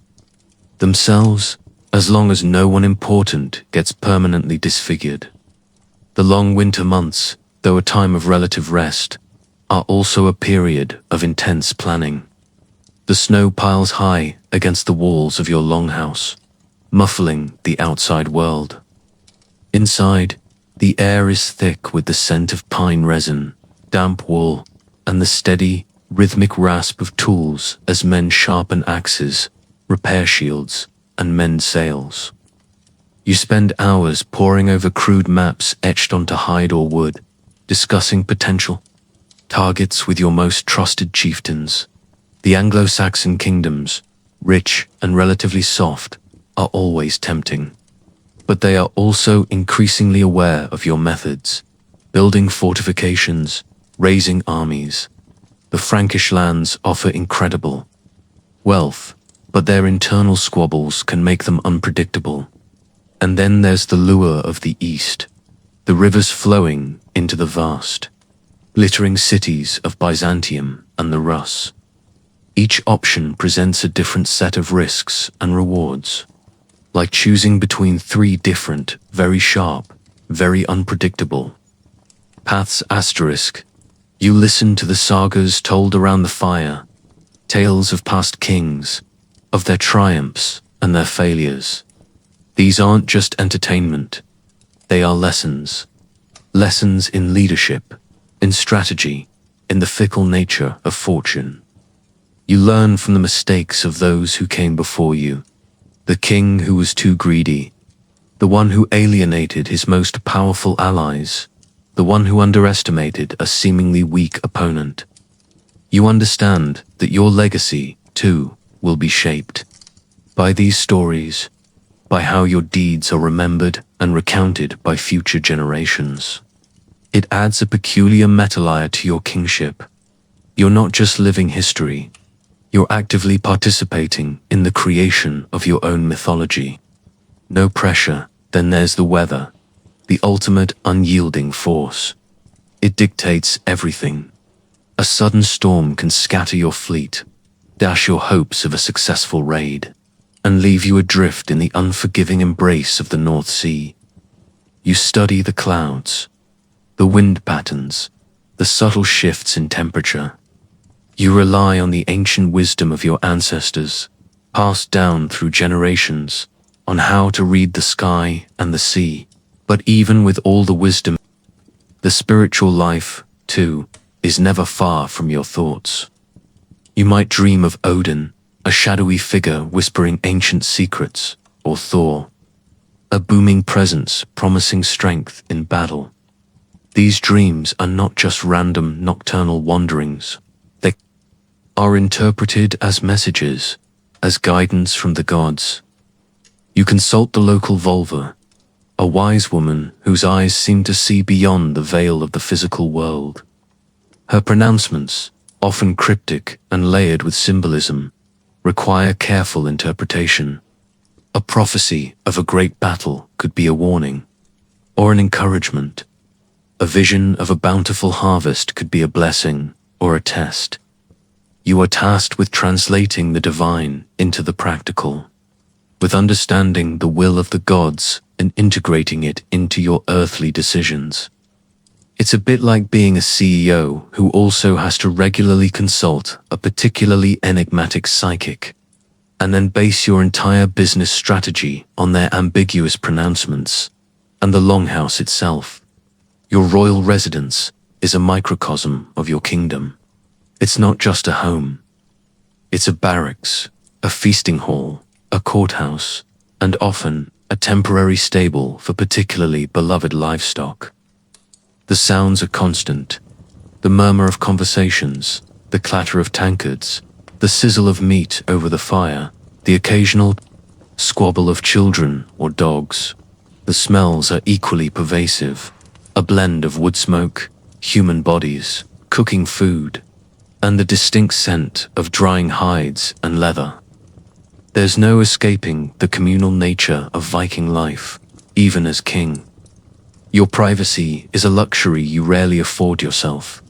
themselves, as long as no one important gets permanently disfigured. The long winter months, though a time of relative rest, are also a period of intense planning. The snow piles high against the walls of your longhouse, muffling the outside world. Inside, the air is thick with the scent of pine resin, damp wool, and the steady, rhythmic rasp of tools as men sharpen axes, repair shields, and mend sails. You spend hours poring over crude maps etched onto hide or wood, discussing potential targets with your most trusted chieftains. The Anglo-Saxon kingdoms, rich and relatively soft, are always tempting. But they are also increasingly aware of your methods, building fortifications, raising armies. The Frankish lands offer incredible wealth, but their internal squabbles can make them unpredictable. And then there's the lure of the East, the rivers flowing into the vast, glittering cities of Byzantium and the Rus. Each option presents a different set of risks and rewards, like choosing between three different, very sharp, very unpredictable paths. Asterisk. You listen to the sagas told around the fire, tales of past kings, of their triumphs and their failures. These aren't just entertainment. They are lessons. Lessons in leadership, in strategy, in the fickle nature of fortune. You learn from the mistakes of those who came before you, the king who was too greedy, the one who alienated his most powerful allies, the one who underestimated a seemingly weak opponent. You understand that your legacy, too, will be shaped by these stories, by how your deeds are remembered and recounted by future generations. It adds a peculiar meta-layer to your kingship. You're not just living history, you're actively participating in the creation of your own mythology. No pressure, then there's the weather, the ultimate unyielding force. It dictates everything. A sudden storm can scatter your fleet, dash your hopes of a successful raid, and leave you adrift in the unforgiving embrace of the North Sea. You study the clouds, the wind patterns, the subtle shifts in temperature. You rely on the ancient wisdom of your ancestors, passed down through generations, on how to read the sky and the sea. But even with all the wisdom, the spiritual life, too, is never far from your thoughts. You might dream of Odin, a shadowy figure whispering ancient secrets, or Thor, a booming presence promising strength in battle. These dreams are not just random nocturnal wanderings. They are interpreted as messages, as guidance from the gods. You consult the local vulva, a wise woman whose eyes seem to see beyond the veil of the physical world. Her pronouncements, often cryptic and layered with symbolism, require careful interpretation. A prophecy of a great battle could be a warning, or an encouragement. A vision of a bountiful harvest could be a blessing or a test. You are tasked with translating the divine into the practical, with understanding the will of the gods and integrating it into your earthly decisions. It's a bit like being a CEO who also has to regularly consult a particularly enigmatic psychic, and then base your entire business strategy on their ambiguous pronouncements. And the Longhouse itself, your royal residence, is a microcosm of your kingdom. It's not just a home. It's a barracks, a feasting hall, a courthouse, and often a temporary stable for particularly beloved livestock. The sounds are constant, the murmur of conversations, the clatter of tankards, the sizzle of meat over the fire, the occasional squabble of children or dogs. The smells are equally pervasive, a blend of wood smoke, human bodies, cooking food, and the distinct scent of drying hides and leather. There's no escaping the communal nature of Viking life, even as king. Your privacy is a luxury you rarely afford yourself,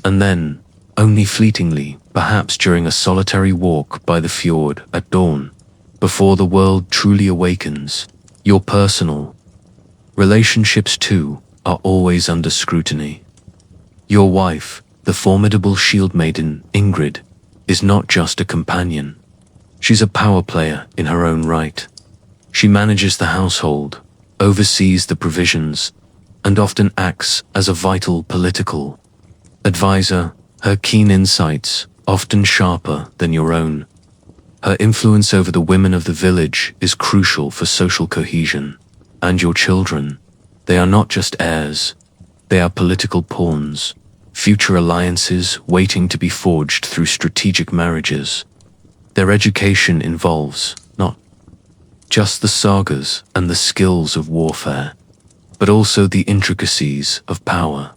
and then, only fleetingly, perhaps during a solitary walk by the fjord at dawn, before the world truly awakens. Your personal relationships, too, are always under scrutiny. Your wife, the formidable shield maiden Ingrid, is not just a companion. She's a power player in her own right. She manages the household, oversees the provisions, and often acts as a vital political advisor, her keen insights often sharper than your own. Her influence over the women of the village is crucial for social cohesion. And your children, they are not just heirs, they are political pawns, future alliances waiting to be forged through strategic marriages. Their education involves not just the sagas and the skills of warfare, but also the intricacies of power,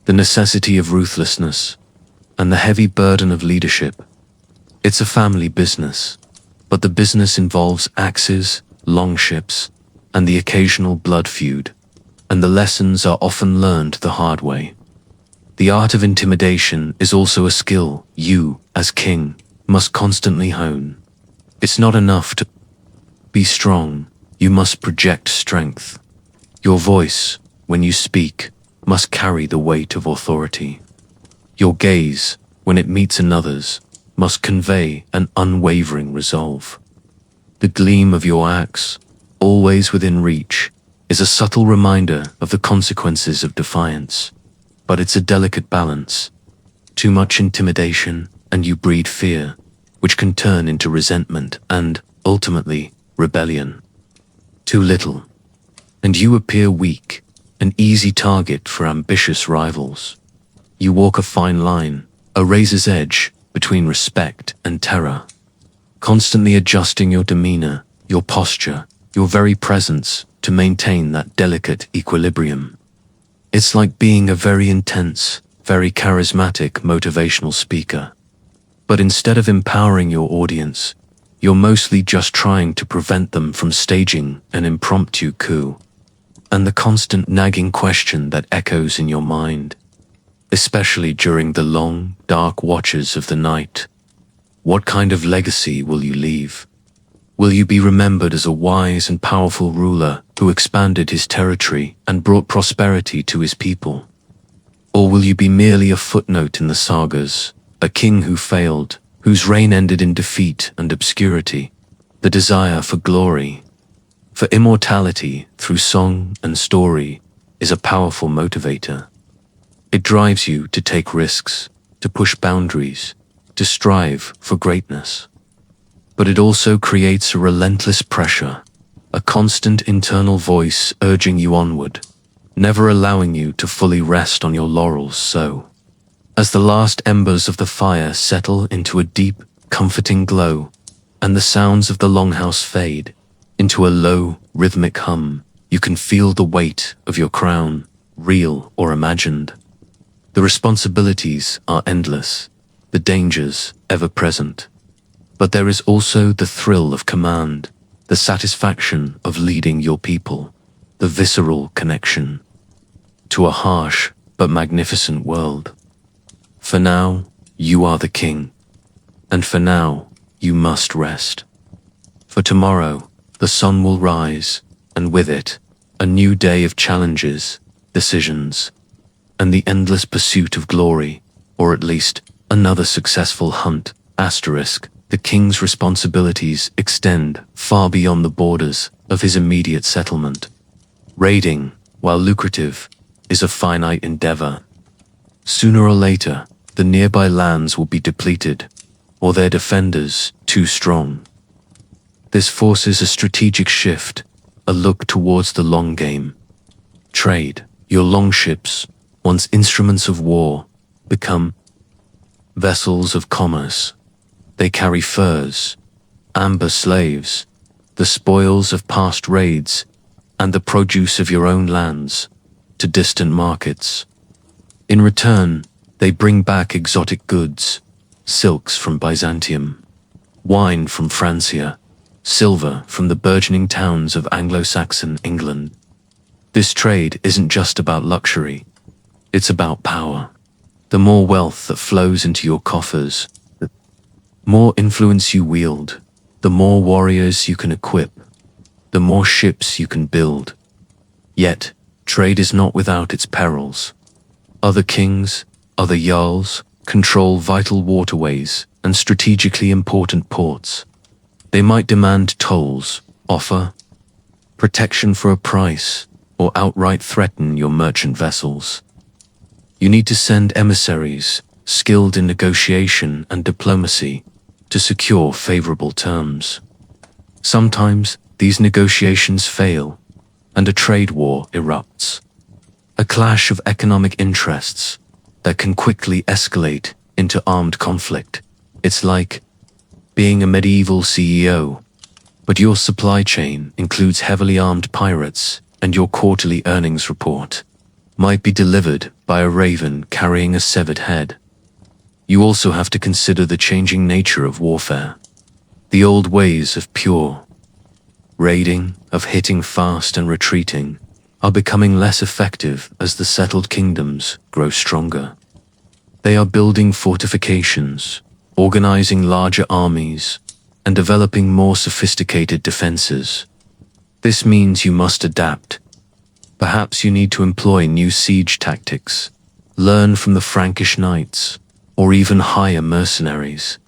the necessity of ruthlessness, and the heavy burden of leadership. It's a family business, but the business involves axes, longships, and the occasional blood feud, and the lessons are often learned the hard way. The art of intimidation is also a skill you, as king, must constantly hone. It's not enough to be strong, you must project strength. Your voice, when you speak, must carry the weight of authority. Your gaze, when it meets another's, must convey an unwavering resolve. The gleam of your axe, always within reach, is a subtle reminder of the consequences of defiance. but it's a delicate balance. Too much intimidation, and you breed fear, which can turn into resentment and, ultimately, rebellion. Too little, and you appear weak, an easy target for ambitious rivals. You walk a fine line, a razor's edge between respect and terror, constantly adjusting your demeanor, your posture, your very presence to maintain that delicate equilibrium. It's like being a very intense, very charismatic motivational speaker. But instead of empowering your audience, you're mostly just trying to prevent them from staging an impromptu coup. And the constant nagging question that echoes in your mind, especially during the long, dark watches of the night: what kind of legacy will you leave? Will you be remembered as a wise and powerful ruler who expanded his territory and brought prosperity to his people? Or will you be merely a footnote in the sagas, a king who failed, whose reign ended in defeat and obscurity? The desire for glory, for immortality through song and story, is a powerful motivator. It drives you to take risks, to push boundaries, to strive for greatness. But it also creates a relentless pressure, a constant internal voice urging you onward, never allowing you to fully rest on your laurels. So, as the last embers of the fire settle into a deep, comforting glow, and the sounds of the Longhouse fade into a low, rhythmic hum, you can feel the weight of your crown, real or imagined. The responsibilities are endless, the dangers ever-present. But there is also the thrill of command, the satisfaction of leading your people, the visceral connection to a harsh but magnificent world. For now, you are the king, and for now, you must rest. For tomorrow, the sun will rise, and with it, a new day of challenges, decisions, and the endless pursuit of glory, or at least another successful hunt. The king's responsibilities extend far beyond the borders of his immediate settlement. Raiding, while lucrative, is a finite endeavor. Sooner or later, the nearby lands will be depleted, or their defenders too strong. This forces a strategic shift, a look towards the long game. Trade, your longships, once instruments of war, become vessels of commerce. They carry furs, amber slaves, the spoils of past raids, and the produce of your own lands to distant markets. In return, they bring back exotic goods, silks from Byzantium, wine from Francia, silver from the burgeoning towns of Anglo-Saxon England. This trade isn't just about luxury, it's about power. The more wealth that flows into your coffers, the more influence you wield, the more warriors you can equip, the more ships you can build. Yet, trade is not without its perils. Other kings, other Jarls, control vital waterways and strategically important ports. They might demand tolls, offer protection for a price, or outright threaten your merchant vessels. You need to send emissaries, skilled in negotiation and diplomacy, to secure favorable terms. Sometimes these negotiations fail, and a trade war erupts. A clash of economic interests that can quickly escalate into armed conflict. It's like being a medieval CEO, but your supply chain includes heavily armed pirates, and your quarterly earnings report might be delivered by a raven carrying a severed head. You also have to consider the changing nature of warfare. The old ways of pure raiding, of hitting fast and retreating, are becoming less effective as the settled kingdoms grow stronger. They are building fortifications, organizing larger armies, and developing more sophisticated defenses. This means you must adapt. Perhaps you need to employ new siege tactics, learn from the Frankish knights, or even hire mercenaries.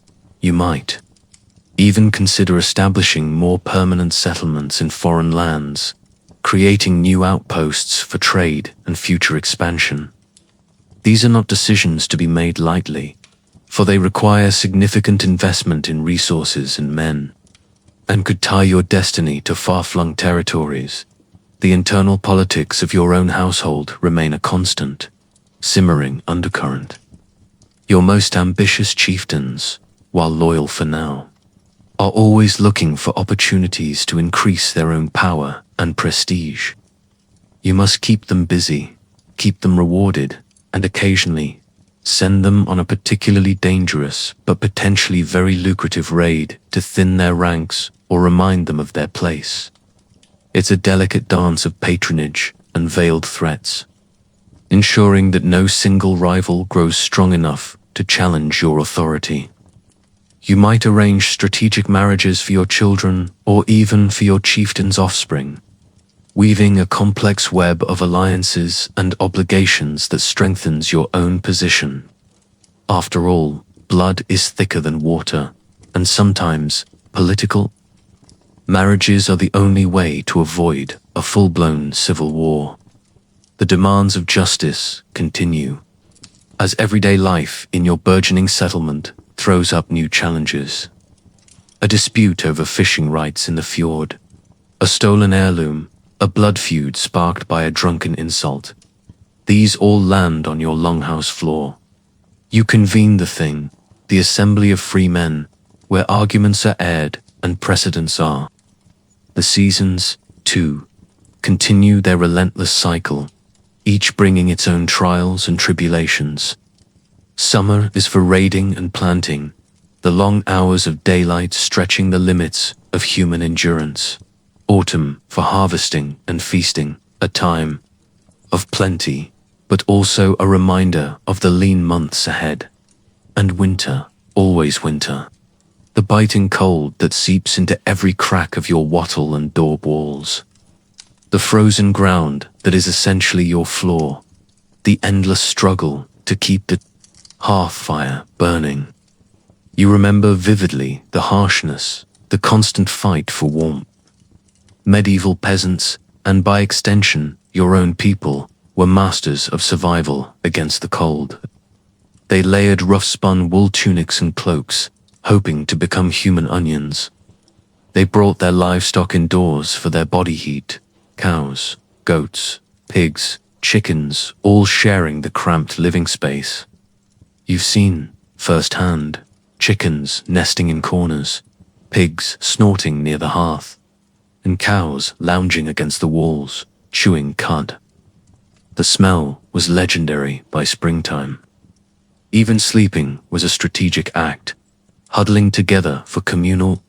You might even consider establishing more permanent settlements in foreign lands, creating new outposts for trade and future expansion. These are not decisions to be made lightly, for they require significant investment in resources and men, and could tie your destiny to far-flung territories. The internal politics of your own household remain a constant, simmering undercurrent. Your most ambitious chieftains, while loyal for now, are always looking for opportunities to increase their own power and prestige. You must keep them busy, keep them rewarded, and occasionally send them on a particularly dangerous but potentially very lucrative raid to thin their ranks or remind them of their place. It's a delicate dance of patronage and veiled threats, ensuring that no single rival grows strong enough to challenge your authority. You might arrange strategic marriages for your children or even for your chieftain's offspring, weaving a complex web of alliances and obligations that strengthens your own position. After all, blood is thicker than water, and sometimes political marriages are the only way to avoid a full-blown civil war. The demands of justice continue, as everyday life in your burgeoning settlement throws up new challenges. A dispute over fishing rights in the fjord, a stolen heirloom, a blood feud sparked by a drunken insult. These all land on your longhouse floor. You convene the thing, the assembly of free men, where arguments are aired and precedents are. The seasons, too, continue their relentless cycle, each bringing its own trials and tribulations. Summer is for raiding and planting, the long hours of daylight stretching the limits of human endurance. Autumn for harvesting and feasting, a time of plenty, but also a reminder of the lean months ahead. And winter, always winter, the biting cold that seeps into every crack of your wattle and daub walls. The frozen ground that is essentially your floor, the endless struggle to keep the hearth fire burning. You remember vividly the harshness, the constant fight for warmth. Medieval peasants, and by extension, your own people, were masters of survival against the cold. They layered rough-spun wool tunics and cloaks, hoping to become human onions. They brought their livestock indoors for their body heat, cows, goats, pigs, chickens, all sharing the cramped living space. You've seen, firsthand, chickens nesting in corners, pigs snorting near the hearth, and cows lounging against the walls, chewing cud. The smell was legendary by springtime. Even sleeping was a strategic act, huddling together for communal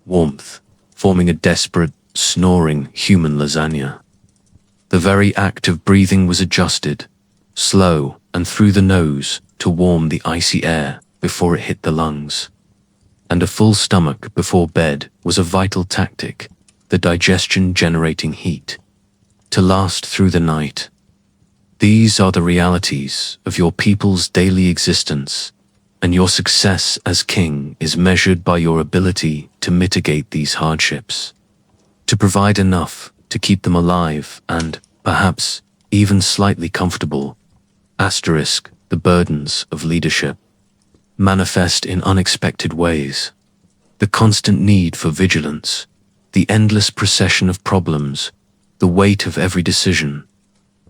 warmth, forming a desperate, snoring human lasagna. The very act of breathing was adjusted, slow and through the nose to warm the icy air before it hit the lungs. And a full stomach before bed was a vital tactic, the digestion generating heat, to last through the night. These are the realities of your people's daily existence, and your success as king is measured by your ability to mitigate these hardships, to provide enough to keep them alive and, perhaps, even slightly comfortable. Asterisk, the burdens of leadership manifest in unexpected ways. The constant need for vigilance, the endless procession of problems, the weight of every decision.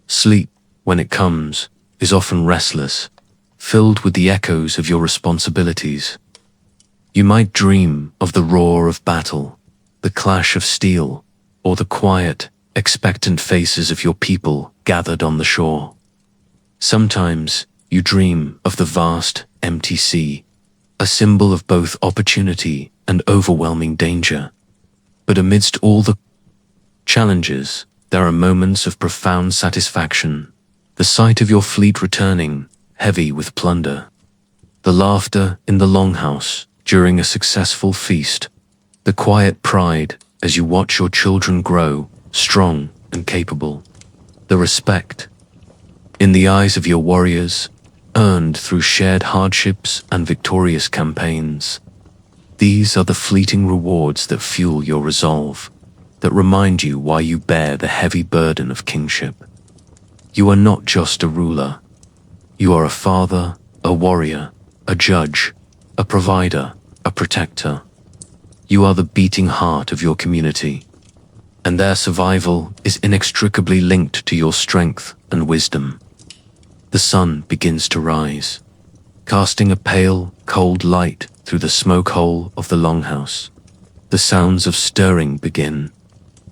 Sleep, when it comes, is often restless, filled with the echoes of your responsibilities. You might dream of the roar of battle, the clash of steel, or the quiet, expectant faces of your people gathered on the shore. Sometimes you dream of the vast, empty sea, a symbol of both opportunity and overwhelming danger. But amidst all the challenges, there are moments of profound satisfaction. The sight of your fleet returning, heavy with plunder. The laughter in the Longhouse during a successful feast. The quiet pride as you watch your children grow, strong and capable. The respect, in the eyes of your warriors, earned through shared hardships and victorious campaigns. These are the fleeting rewards that fuel your resolve, that remind you why you bear the heavy burden of kingship. You are not just a ruler. You are a father, a warrior, a judge, a provider, a protector. You are the beating heart of your community, and their survival is inextricably linked to your strength and wisdom. The sun begins to rise, casting a pale, cold light through the smoke hole of the Longhouse. The sounds of stirring begin.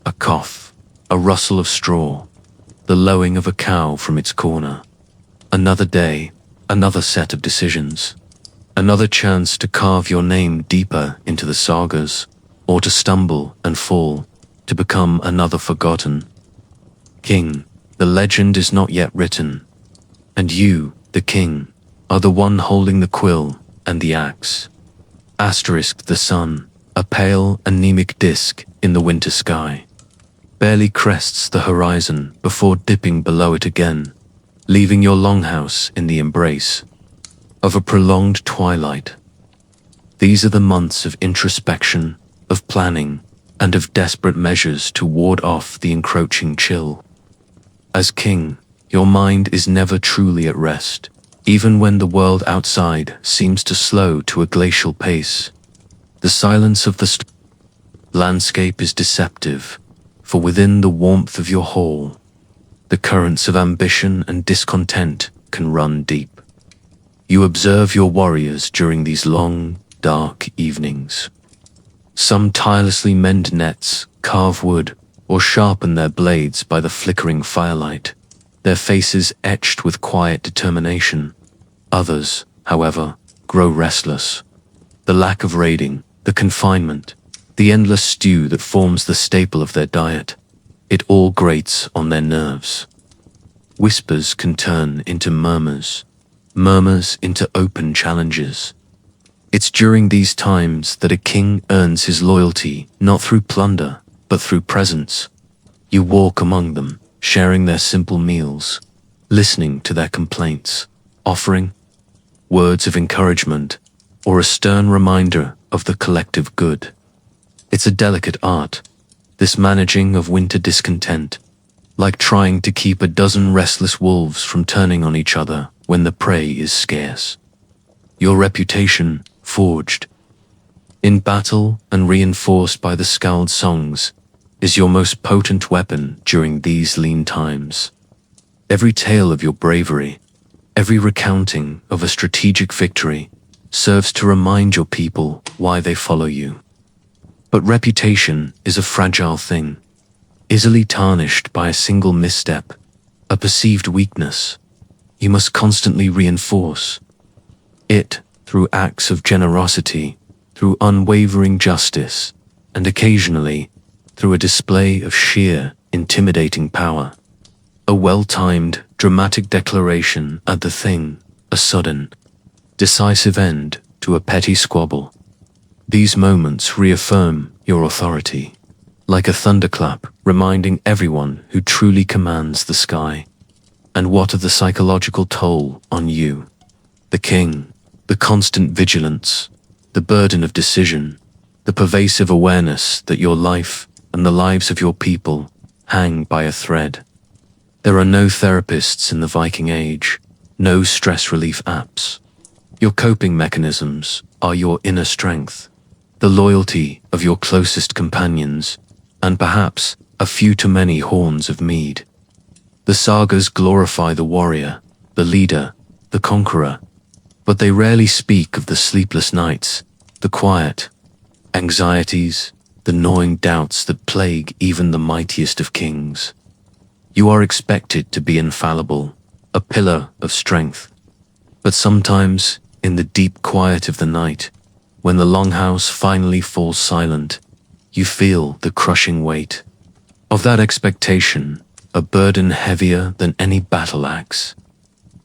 A cough, a rustle of straw, the lowing of a cow from its corner. Another day, another set of decisions. Another chance to carve your name deeper into the sagas, or to stumble and fall, to become another forgotten. King, the legend is not yet written, and you, the king, are the one holding the quill and the axe. Asterisk the sun, a pale, anemic disk in the winter sky, barely crests the horizon before dipping below it again, leaving your longhouse in the embrace of a prolonged twilight. These are the months of introspection, of planning, and of desperate measures to ward off the encroaching chill. As king, your mind is never truly at rest, even when the world outside seems to slow to a glacial pace. The silence of the landscape is deceptive, for within the warmth of your hall, the currents of ambition and discontent can run deep. You observe your warriors during these long, dark evenings. Some tirelessly mend nets, carve wood, or sharpen their blades by the flickering firelight, their faces etched with quiet determination. Others, however, grow restless. The lack of raiding, the confinement, the endless stew that forms the staple of their diet, it all grates on their nerves. Whispers can turn into murmurs, murmurs into open challenges. It's during these times that a king earns his loyalty not through plunder, but through presence. You walk among them, sharing their simple meals, listening to their complaints, offering words of encouragement or a stern reminder of the collective good. It's a delicate art, this managing of winter discontent, like trying to keep a dozen restless wolves from turning on each other when the prey is scarce. Your reputation, forged in battle and reinforced by the scald songs, is your most potent weapon during these lean times. Every tale of your bravery, every recounting of a strategic victory, serves to remind your people why they follow you. But reputation is a fragile thing, easily tarnished by a single misstep, a perceived weakness. You must constantly reinforce it through acts of generosity, through unwavering justice, and occasionally through a display of sheer, intimidating power. A well-timed, dramatic declaration at the thing, a sudden, decisive end to a petty squabble. These moments reaffirm your authority, like a thunderclap reminding everyone who truly commands the sky. And what of the psychological toll on you, the king, the constant vigilance, the burden of decision, the pervasive awareness that your life and the lives of your people hang by a thread? There are no therapists in the Viking Age, no stress relief apps. Your coping mechanisms are your inner strength, the loyalty of your closest companions, and perhaps a few too many horns of mead. The sagas glorify the warrior, the leader, the conqueror, but they rarely speak of the sleepless nights, the quiet anxieties, the gnawing doubts that plague even the mightiest of kings. You are expected to be infallible, a pillar of strength. But sometimes, in the deep quiet of the night, when the Longhouse finally falls silent, you feel the crushing weight of that expectation, a burden heavier than any battle axe.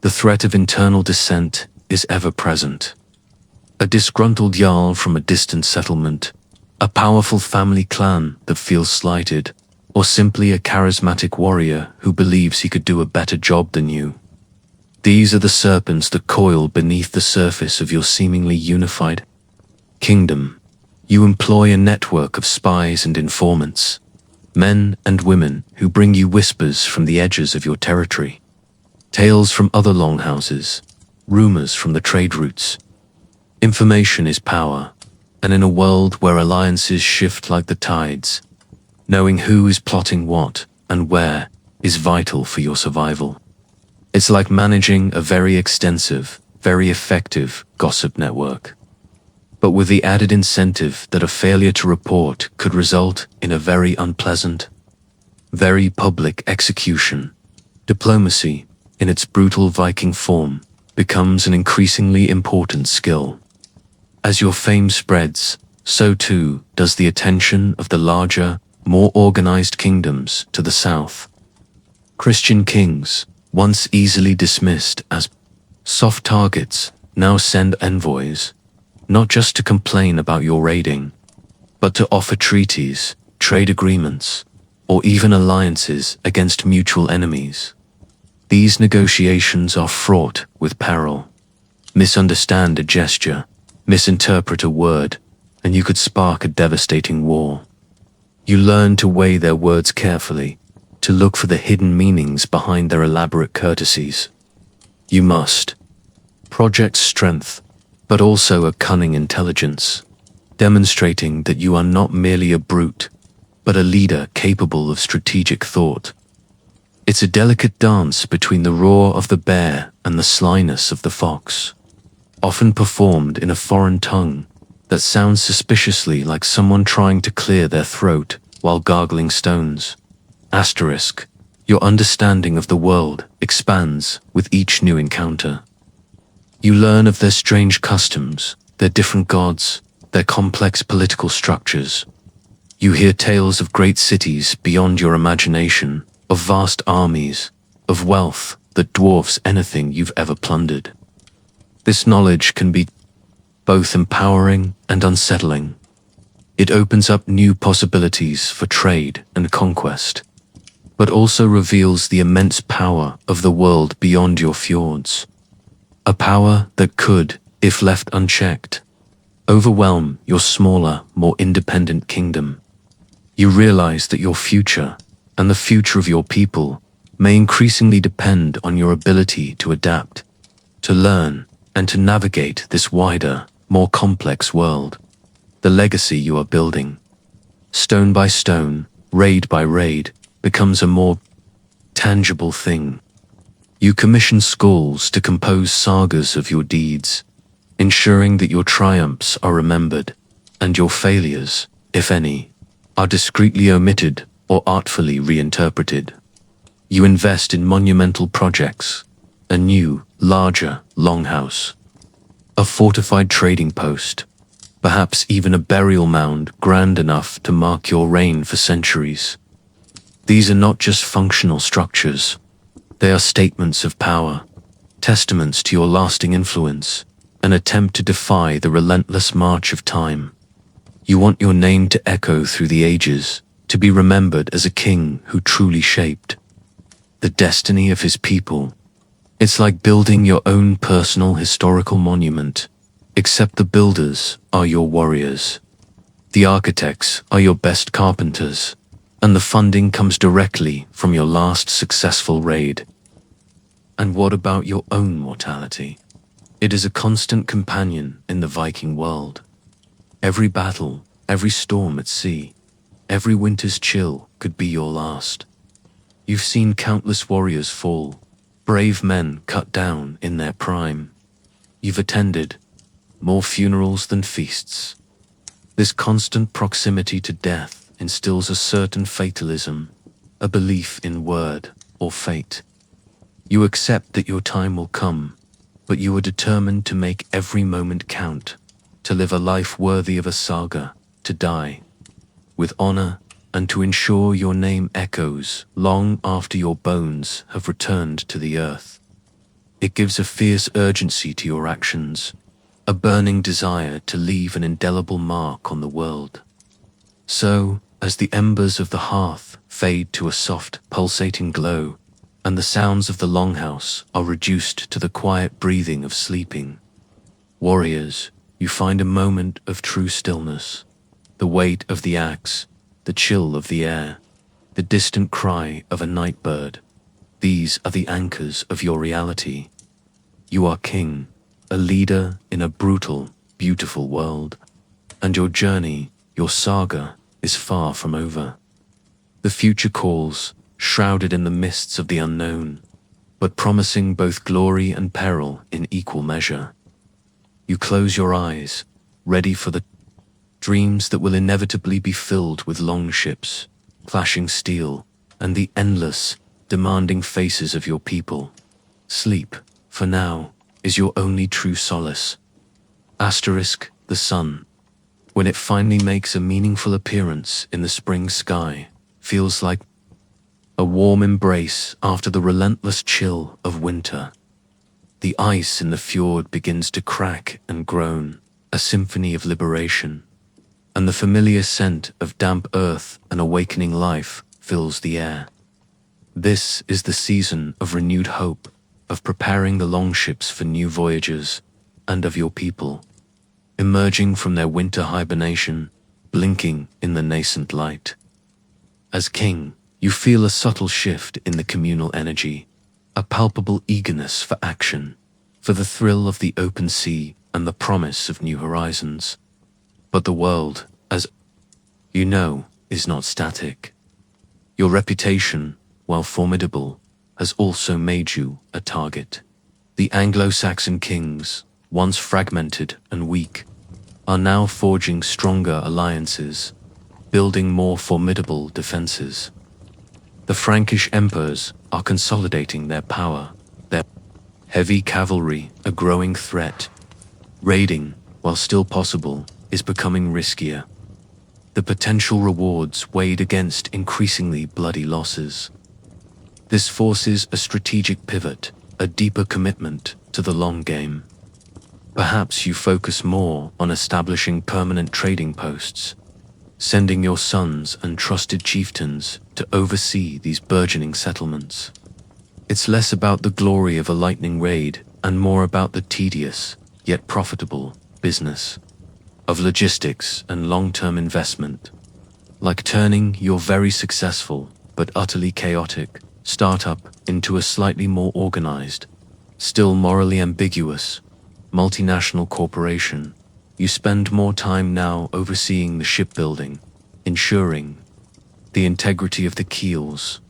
The threat of internal dissent is ever present. A disgruntled Jarl from a distant settlement, a powerful family clan that feels slighted, or simply a charismatic warrior who believes he could do a better job than you. These are the serpents that coil beneath the surface of your seemingly unified kingdom. You employ a network of spies and informants, men and women who bring you whispers from the edges of your territory, tales from other longhouses, rumors from the trade routes. Information is power, and in a world where alliances shift like the tides, knowing who is plotting what and where is vital for your survival. It's like managing a very extensive, very effective gossip network, but with the added incentive that a failure to report could result in a very unpleasant, very public execution. Diplomacy, in its brutal Viking form, becomes an increasingly important skill. As your fame spreads, so too does the attention of the larger, more organized kingdoms to the south. Christian kings, once easily dismissed as soft targets, now send envoys, not just to complain about your raiding, but to offer treaties, trade agreements, or even alliances against mutual enemies. These negotiations are fraught with peril. Misunderstand a gesture, misinterpret a word, and you could spark a devastating war. You learn to weigh their words carefully, to look for the hidden meanings behind their elaborate courtesies. You must project strength, but also a cunning intelligence, demonstrating that you are not merely a brute, but a leader capable of strategic thought. It's a delicate dance between the roar of the bear and the slyness of the fox, often performed in a foreign tongue that sounds suspiciously like someone trying to clear their throat while gargling stones. Asterisk, your understanding of the world expands with each new encounter. You learn of their strange customs, their different gods, their complex political structures. You hear tales of great cities beyond your imagination, of vast armies, of wealth that dwarfs anything you've ever plundered. This knowledge can be both empowering and unsettling. It opens up new possibilities for trade and conquest, but also reveals the immense power of the world beyond your fjords. A power that could, if left unchecked, overwhelm your smaller, more independent kingdom. You realize that your future, and the future of your people, may increasingly depend on your ability to adapt, to learn, and to navigate this wider, more complex world. The legacy you are building, stone by stone, raid by raid, becomes a more tangible thing. You commission schools to compose sagas of your deeds, ensuring that your triumphs are remembered, and your failures, if any, are discreetly omitted or artfully reinterpreted. You invest in monumental projects, a new, larger longhouse, a fortified trading post, perhaps even a burial mound grand enough to mark your reign for centuries. These are not just functional structures. They are statements of power, testaments to your lasting influence, an attempt to defy the relentless march of time. You want your name to echo through the ages, to be remembered as a king who truly shaped the destiny of his people. It's like building your own personal historical monument, except the builders are your warriors. The architects are your best carpenters, and the funding comes directly from your last successful raid. And what about your own mortality? It is a constant companion in the Viking world. Every battle, every storm at sea, every winter's chill could be your last. You've seen countless warriors fall, brave men cut down in their prime. You've attended more funerals than feasts. This constant proximity to death instills a certain fatalism, a belief in word or fate. You accept that your time will come, but you are determined to make every moment count, to live a life worthy of a saga, to die with honor, and to ensure your name echoes long after your bones have returned to the earth. It gives a fierce urgency to your actions, a burning desire to leave an indelible mark on the world. So, as the embers of the hearth fade to a soft, pulsating glow, and the sounds of the longhouse are reduced to the quiet breathing of sleeping, warriors, you find a moment of true stillness. The weight of the axe, the chill of the air, the distant cry of a night bird. These are the anchors of your reality. You are king, a leader in a brutal, beautiful world, and your journey, your saga, is far from over. The future calls, shrouded in the mists of the unknown, but promising both glory and peril in equal measure. You close your eyes, ready for the dreams that will inevitably be filled with long ships, clashing steel, and the endless, demanding faces of your people. Sleep, for now, is your only true solace. Asterisk, the sun, when it finally makes a meaningful appearance in the spring sky, feels like a warm embrace after the relentless chill of winter. The ice in the fjord begins to crack and groan, a symphony of liberation, and the familiar scent of damp earth and awakening life fills the air. This is the season of renewed hope, of preparing the longships for new voyages, and of your people, emerging from their winter hibernation, blinking in the nascent light. As king, you feel a subtle shift in the communal energy, a palpable eagerness for action, for the thrill of the open sea and the promise of new horizons. But the world, as you know, is not static. Your reputation, while formidable, has also made you a target. The Anglo-Saxon kings, once fragmented and weak, are now forging stronger alliances, building more formidable defenses. The Frankish emperors are consolidating their power, their heavy cavalry a growing threat. Raiding, while still possible, is becoming riskier. The potential rewards weighed against increasingly bloody losses. This forces a strategic pivot, a deeper commitment to the long game. Perhaps you focus more on establishing permanent trading posts, sending your sons and trusted chieftains to oversee these burgeoning settlements. It's less about the glory of a lightning raid and more about the tedious, yet profitable, business of logistics and long-term investment, like turning your very successful but utterly chaotic startup into a slightly more organized, still morally ambiguous, multinational corporation. You spend more time now overseeing the shipbuilding, ensuring the integrity of the keels,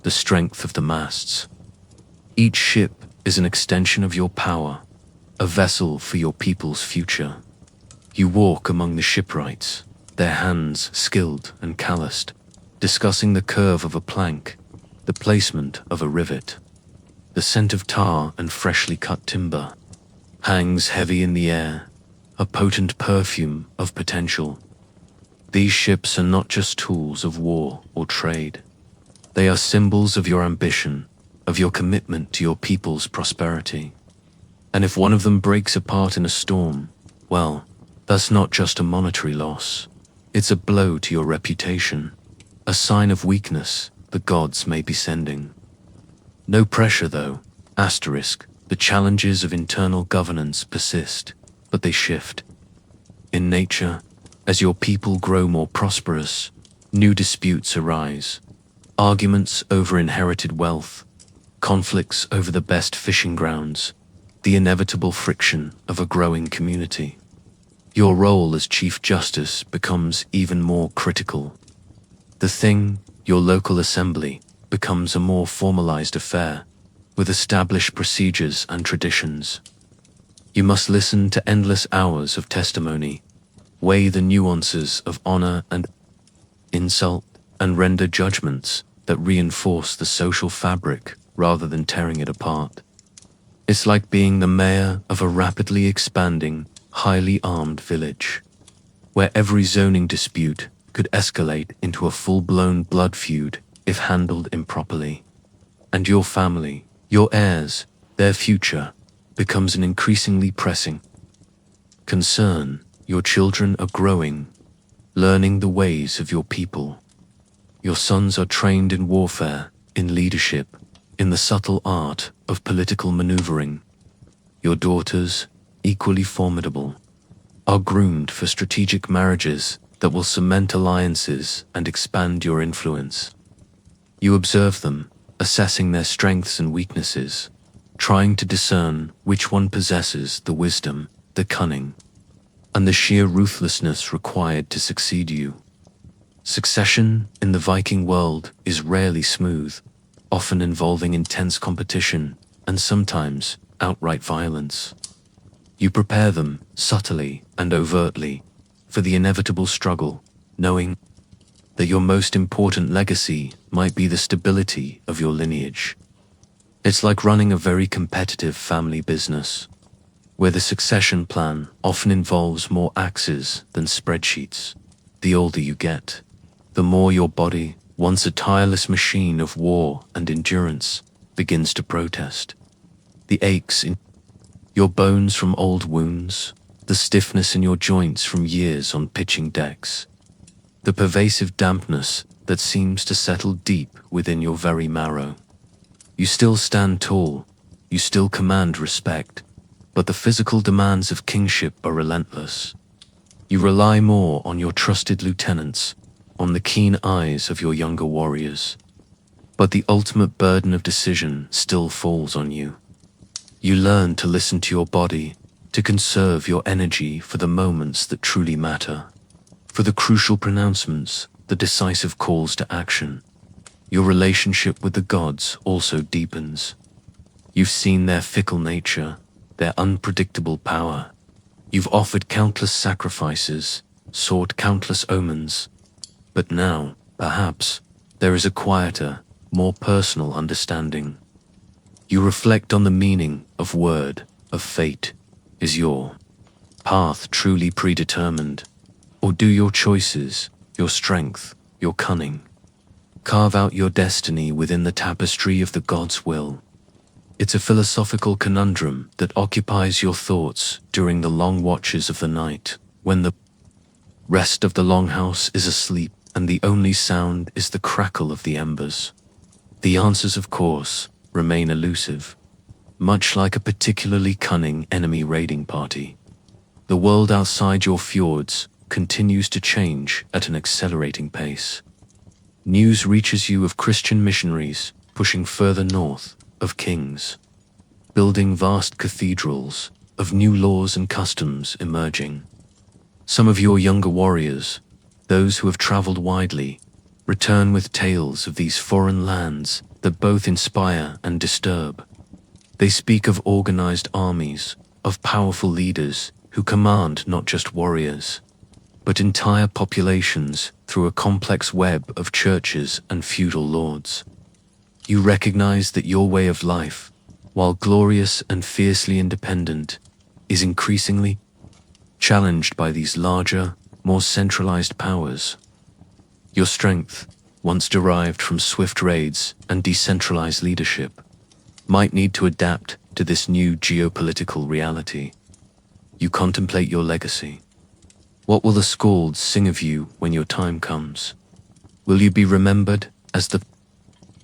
the strength of the masts. Each ship is an extension of your power, a vessel for your people's future. You walk among the shipwrights, their hands skilled and calloused, discussing the curve of a plank, the placement of a rivet. The scent of tar and freshly cut timber hangs heavy in the air, a potent perfume of potential. These ships are not just tools of war or trade. They are symbols of your ambition, of your commitment to your people's prosperity. And if one of them breaks apart in a storm, well, that's not just a monetary loss. It's a blow to your reputation, a sign of weakness the gods may be sending. No pressure though, asterisk, the challenges of internal governance persist, but they shift. In nature, as your people grow more prosperous, new disputes arise. Arguments over inherited wealth, conflicts over the best fishing grounds, the inevitable friction of a growing community. Your role as Chief Justice becomes even more critical. The thing, your local assembly, becomes a more formalized affair, with established procedures and traditions. You must listen to endless hours of testimony, weigh the nuances of honor and insult, and render judgments that reinforce the social fabric rather than tearing it apart. It's like being the mayor of a rapidly expanding, highly armed village, where every zoning dispute could escalate into a full-blown blood feud if handled improperly. And your family, your heirs, their future, becomes an increasingly pressing concern. Your children are growing, learning the ways of your people. Your sons are trained in warfare, in leadership, in the subtle art of political maneuvering. Your daughters, equally formidable, are groomed for strategic marriages that will cement alliances and expand your influence. You observe them, assessing their strengths and weaknesses, trying to discern which one possesses the wisdom, the cunning, and the sheer ruthlessness required to succeed you. Succession in the Viking world is rarely smooth, often involving intense competition and sometimes outright violence. You prepare them subtly and overtly for the inevitable struggle, knowing that your most important legacy might be the stability of your lineage. It's like running a very competitive family business, where the succession plan often involves more axes than spreadsheets. The older you get, the more your body, once a tireless machine of war and endurance, begins to protest. The aches in your bones from old wounds, the stiffness in your joints from years on pitching decks, the pervasive dampness that seems to settle deep within your very marrow. You still stand tall, you still command respect, but the physical demands of kingship are relentless. You rely more on your trusted lieutenants, on the keen eyes of your younger warriors, but the ultimate burden of decision still falls on you. You learn to listen to your body, to conserve your energy for the moments that truly matter, for the crucial pronouncements, the decisive calls to action. Your relationship with the gods also deepens. You've seen their fickle nature, their unpredictable power. You've offered countless sacrifices, sought countless omens, but now, perhaps, there is a quieter, more personal understanding. You reflect on the meaning of word, of fate. Is your path truly predetermined? Or do your choices, your strength, your cunning, carve out your destiny within the tapestry of the God's will? It's a philosophical conundrum that occupies your thoughts during the long watches of the night, when the rest of the Longhouse is asleep and the only sound is the crackle of the embers. The answers, of course, remain elusive, much like a particularly cunning enemy raiding party. The world outside your fjords continues to change at an accelerating pace. News reaches you of Christian missionaries pushing further north, of kings building vast cathedrals, of new laws and customs emerging. Some of your younger warriors, those who have traveled widely, return with tales of these foreign lands that both inspire and disturb. They speak of organized armies, of powerful leaders who command not just warriors, but entire populations through a complex web of churches and feudal lords. You recognize that your way of life, while glorious and fiercely independent, is increasingly challenged by these larger, more centralized powers. Your strength, once derived from swift raids and decentralized leadership, might need to adapt to this new geopolitical reality. You contemplate your legacy. What will the skalds sing of you when your time comes? Will you be remembered as the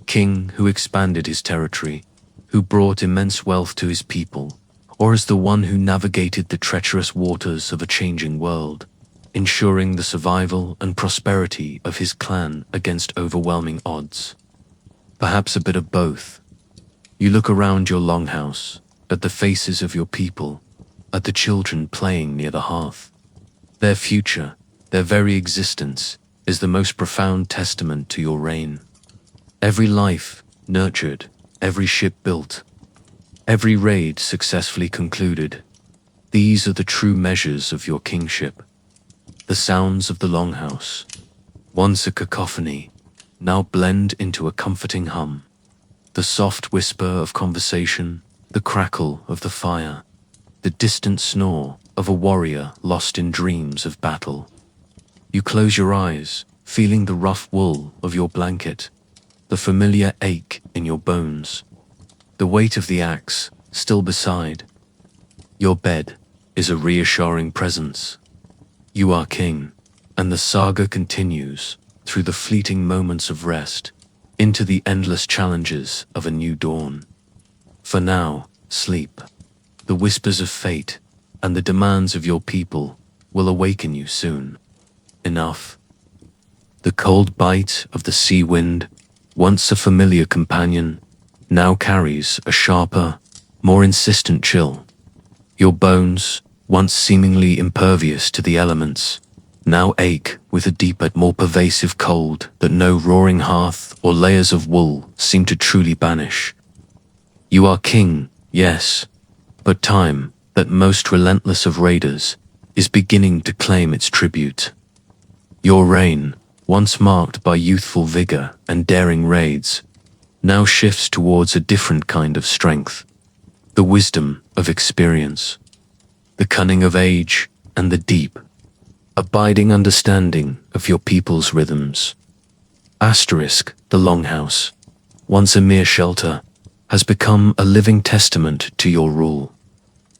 king who expanded his territory, who brought immense wealth to his people, or as the one who navigated the treacherous waters of a changing world, ensuring the survival and prosperity of his clan against overwhelming odds? Perhaps a bit of both. You look around your longhouse, at the faces of your people, at the children playing near the hearth. Their future, their very existence, is the most profound testament to your reign. Every life nurtured, every ship built, every raid successfully concluded. These are the true measures of your kingship. The sounds of the Longhouse, once a cacophony, now blend into a comforting hum. The soft whisper of conversation, the crackle of the fire, the distant snore of a warrior lost in dreams of battle. You close your eyes, feeling the rough wool of your blanket, the familiar ache in your bones, the weight of the axe still beside. Your bed is a reassuring presence. You are king, and the saga continues through the fleeting moments of rest into the endless challenges of a new dawn. For now, sleep. The whispers of fate and the demands of your people will awaken you soon. Enough. The cold bite of the sea wind once a familiar companion, now carries a sharper, more insistent chill. Your bones, once seemingly impervious to the elements, now ache with a deeper, more pervasive cold that no roaring hearth or layers of wool seem to truly banish. You are king, yes, but time, that most relentless of raiders, is beginning to claim its tribute. Your reign, once marked by youthful vigor and daring raids, now shifts towards a different kind of strength, the wisdom of experience, the cunning of age, and the deep, abiding understanding of your people's rhythms. Asterisk, the Longhouse, once a mere shelter, has become a living testament to your rule.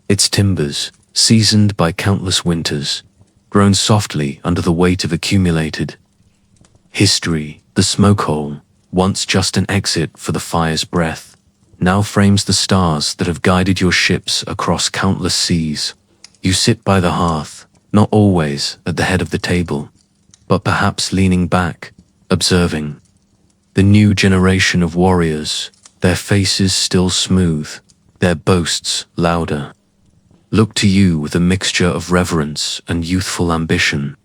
Its timbers, seasoned by countless winters, groan softly under the weight of accumulated history. The smoke hole, once just an exit for the fire's breath, now frames the stars that have guided your ships across countless seas. You sit by the hearth, not always at the head of the table, but perhaps leaning back, observing the new generation of warriors, their faces still smooth, their boasts louder, look to you with a mixture of reverence and youthful ambition.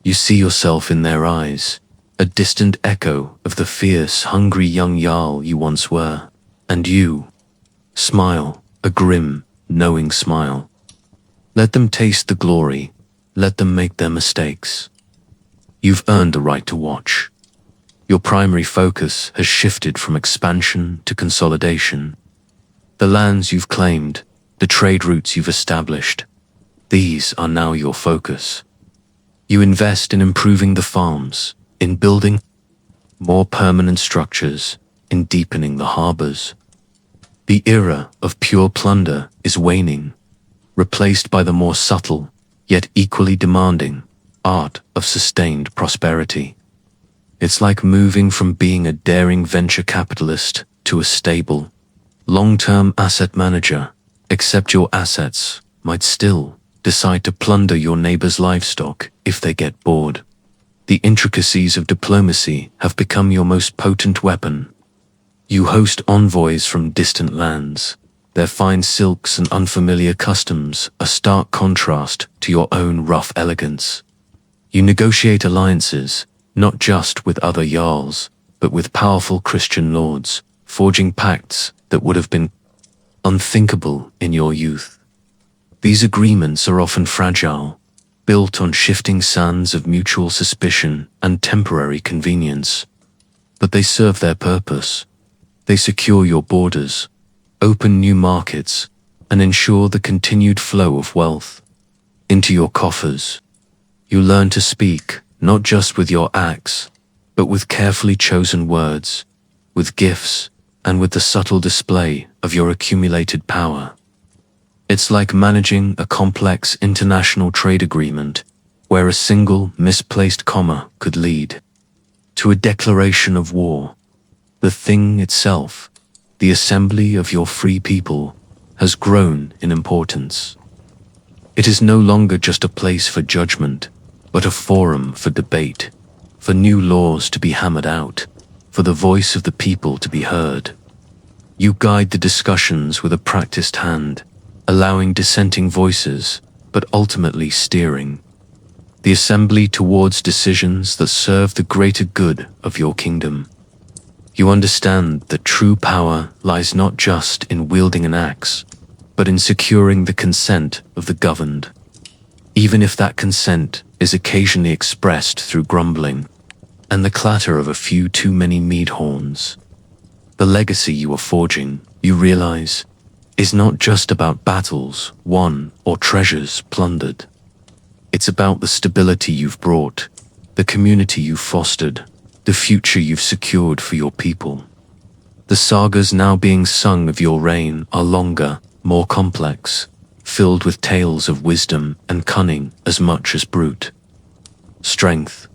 You see yourself in their eyes, a distant echo of the fierce, hungry young Jarl you once were, and you smile, a grim, knowing smile. Let them taste the glory, let them make their mistakes. You've earned the right to watch. Your primary focus has shifted from expansion to consolidation. The lands you've claimed, the trade routes you've established, these are now your focus. You invest in improving the farms, in building more permanent structures, in deepening the harbors. The era of pure plunder is waning, replaced by the more subtle, yet equally demanding, art of sustained prosperity. It's like moving from being a daring venture capitalist to a stable, long-term asset manager, except your assets might still decide to plunder your neighbor's livestock if they get bored. The intricacies of diplomacy have become your most potent weapon. You host envoys from distant lands, their fine silks and unfamiliar customs a stark contrast to your own rough elegance. You negotiate alliances, not just with other Jarls, but with powerful Christian lords, forging pacts that would have been unthinkable in your youth. These agreements are often fragile, built on shifting sands of mutual suspicion and temporary convenience. But they serve their purpose. They secure your borders, open new markets, and ensure the continued flow of wealth into your coffers. You learn to speak, not just with your axe, but with carefully chosen words, with gifts, and with the subtle display of your accumulated power. It's like managing a complex international trade agreement where a single misplaced comma could lead to a declaration of war. The thing itself, the assembly of your free people, has grown in importance. It is no longer just a place for judgment, but a forum for debate, for new laws to be hammered out, for the voice of the people to be heard. You guide the discussions with a practiced hand, allowing dissenting voices, but ultimately steering the assembly towards decisions that serve the greater good of your kingdom. You understand that true power lies not just in wielding an axe, but in securing the consent of the governed, even if that consent is occasionally expressed through grumbling and the clatter of a few too many mead horns. The legacy you are forging, you realize, is not just about battles won or treasures plundered. It's about the stability you've brought, the community you've fostered, the future you've secured for your people. The sagas now being sung of your reign are longer, more complex, filled with tales of wisdom and cunning as much as brute strength.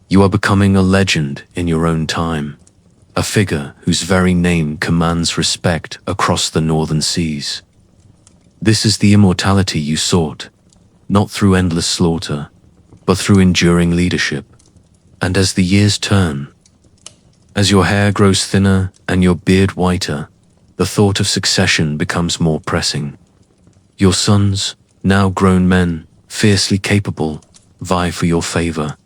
You are becoming a legend in your own time, a figure whose very name commands respect across the northern seas. This is the immortality you sought, not through endless slaughter, but through enduring leadership. And as the years turn, As your hair grows thinner and your beard whiter, the thought of succession becomes more pressing. Your sons, now grown men, fiercely capable, vie for your favor,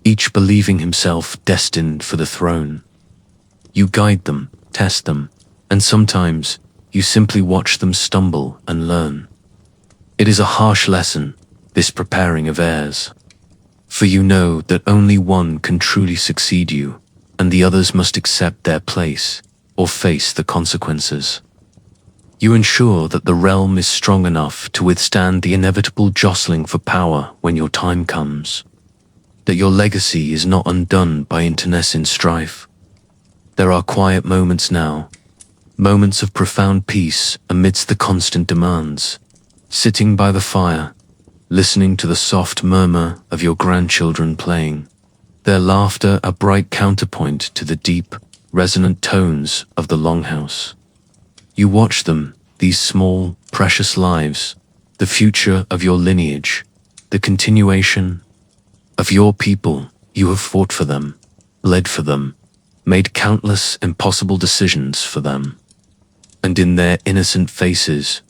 each believing himself destined for the throne. You guide them, test them, and sometimes you simply watch them stumble and learn. It is a harsh lesson, this preparing of heirs. For you know that only one can truly succeed you, and the others must accept their place or face the consequences. You ensure that the realm is strong enough to withstand the inevitable jostling for power when your time comes, that your legacy is not undone by internecine strife. There are quiet moments now, moments of profound peace amidst the constant demands, sitting by the fire, listening to the soft murmur of your grandchildren playing, their laughter a bright counterpoint to the deep, resonant tones of the Longhouse. You watch them, these small, precious lives, the future of your lineage, the continuation of your people. You have fought for them, bled for them, made countless impossible decisions for them. And in their innocent faces,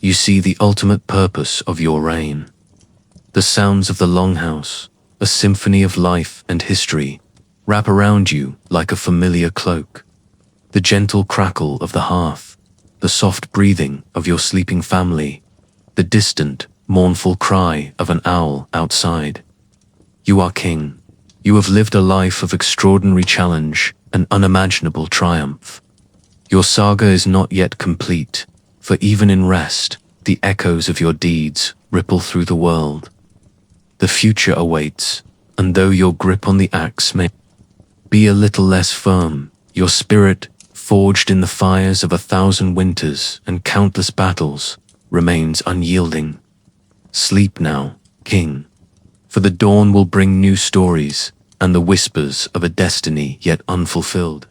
you see the ultimate purpose of your reign. The sounds of the Longhouse, a symphony of life and history, wrap around you like a familiar cloak. The gentle crackle of the hearth, the soft breathing of your sleeping family, the distant, mournful cry of an owl outside. You are king. You have lived a life of extraordinary challenge and unimaginable triumph. Your saga is not yet complete, for even in rest, the echoes of your deeds ripple through the world. The future awaits, and though your grip on the axe may be a little less firm, your spirit, forged in the fires of 1,000 winters and countless battles, remains unyielding. Sleep now, king, for the dawn will bring new stories and the whispers of a destiny yet unfulfilled.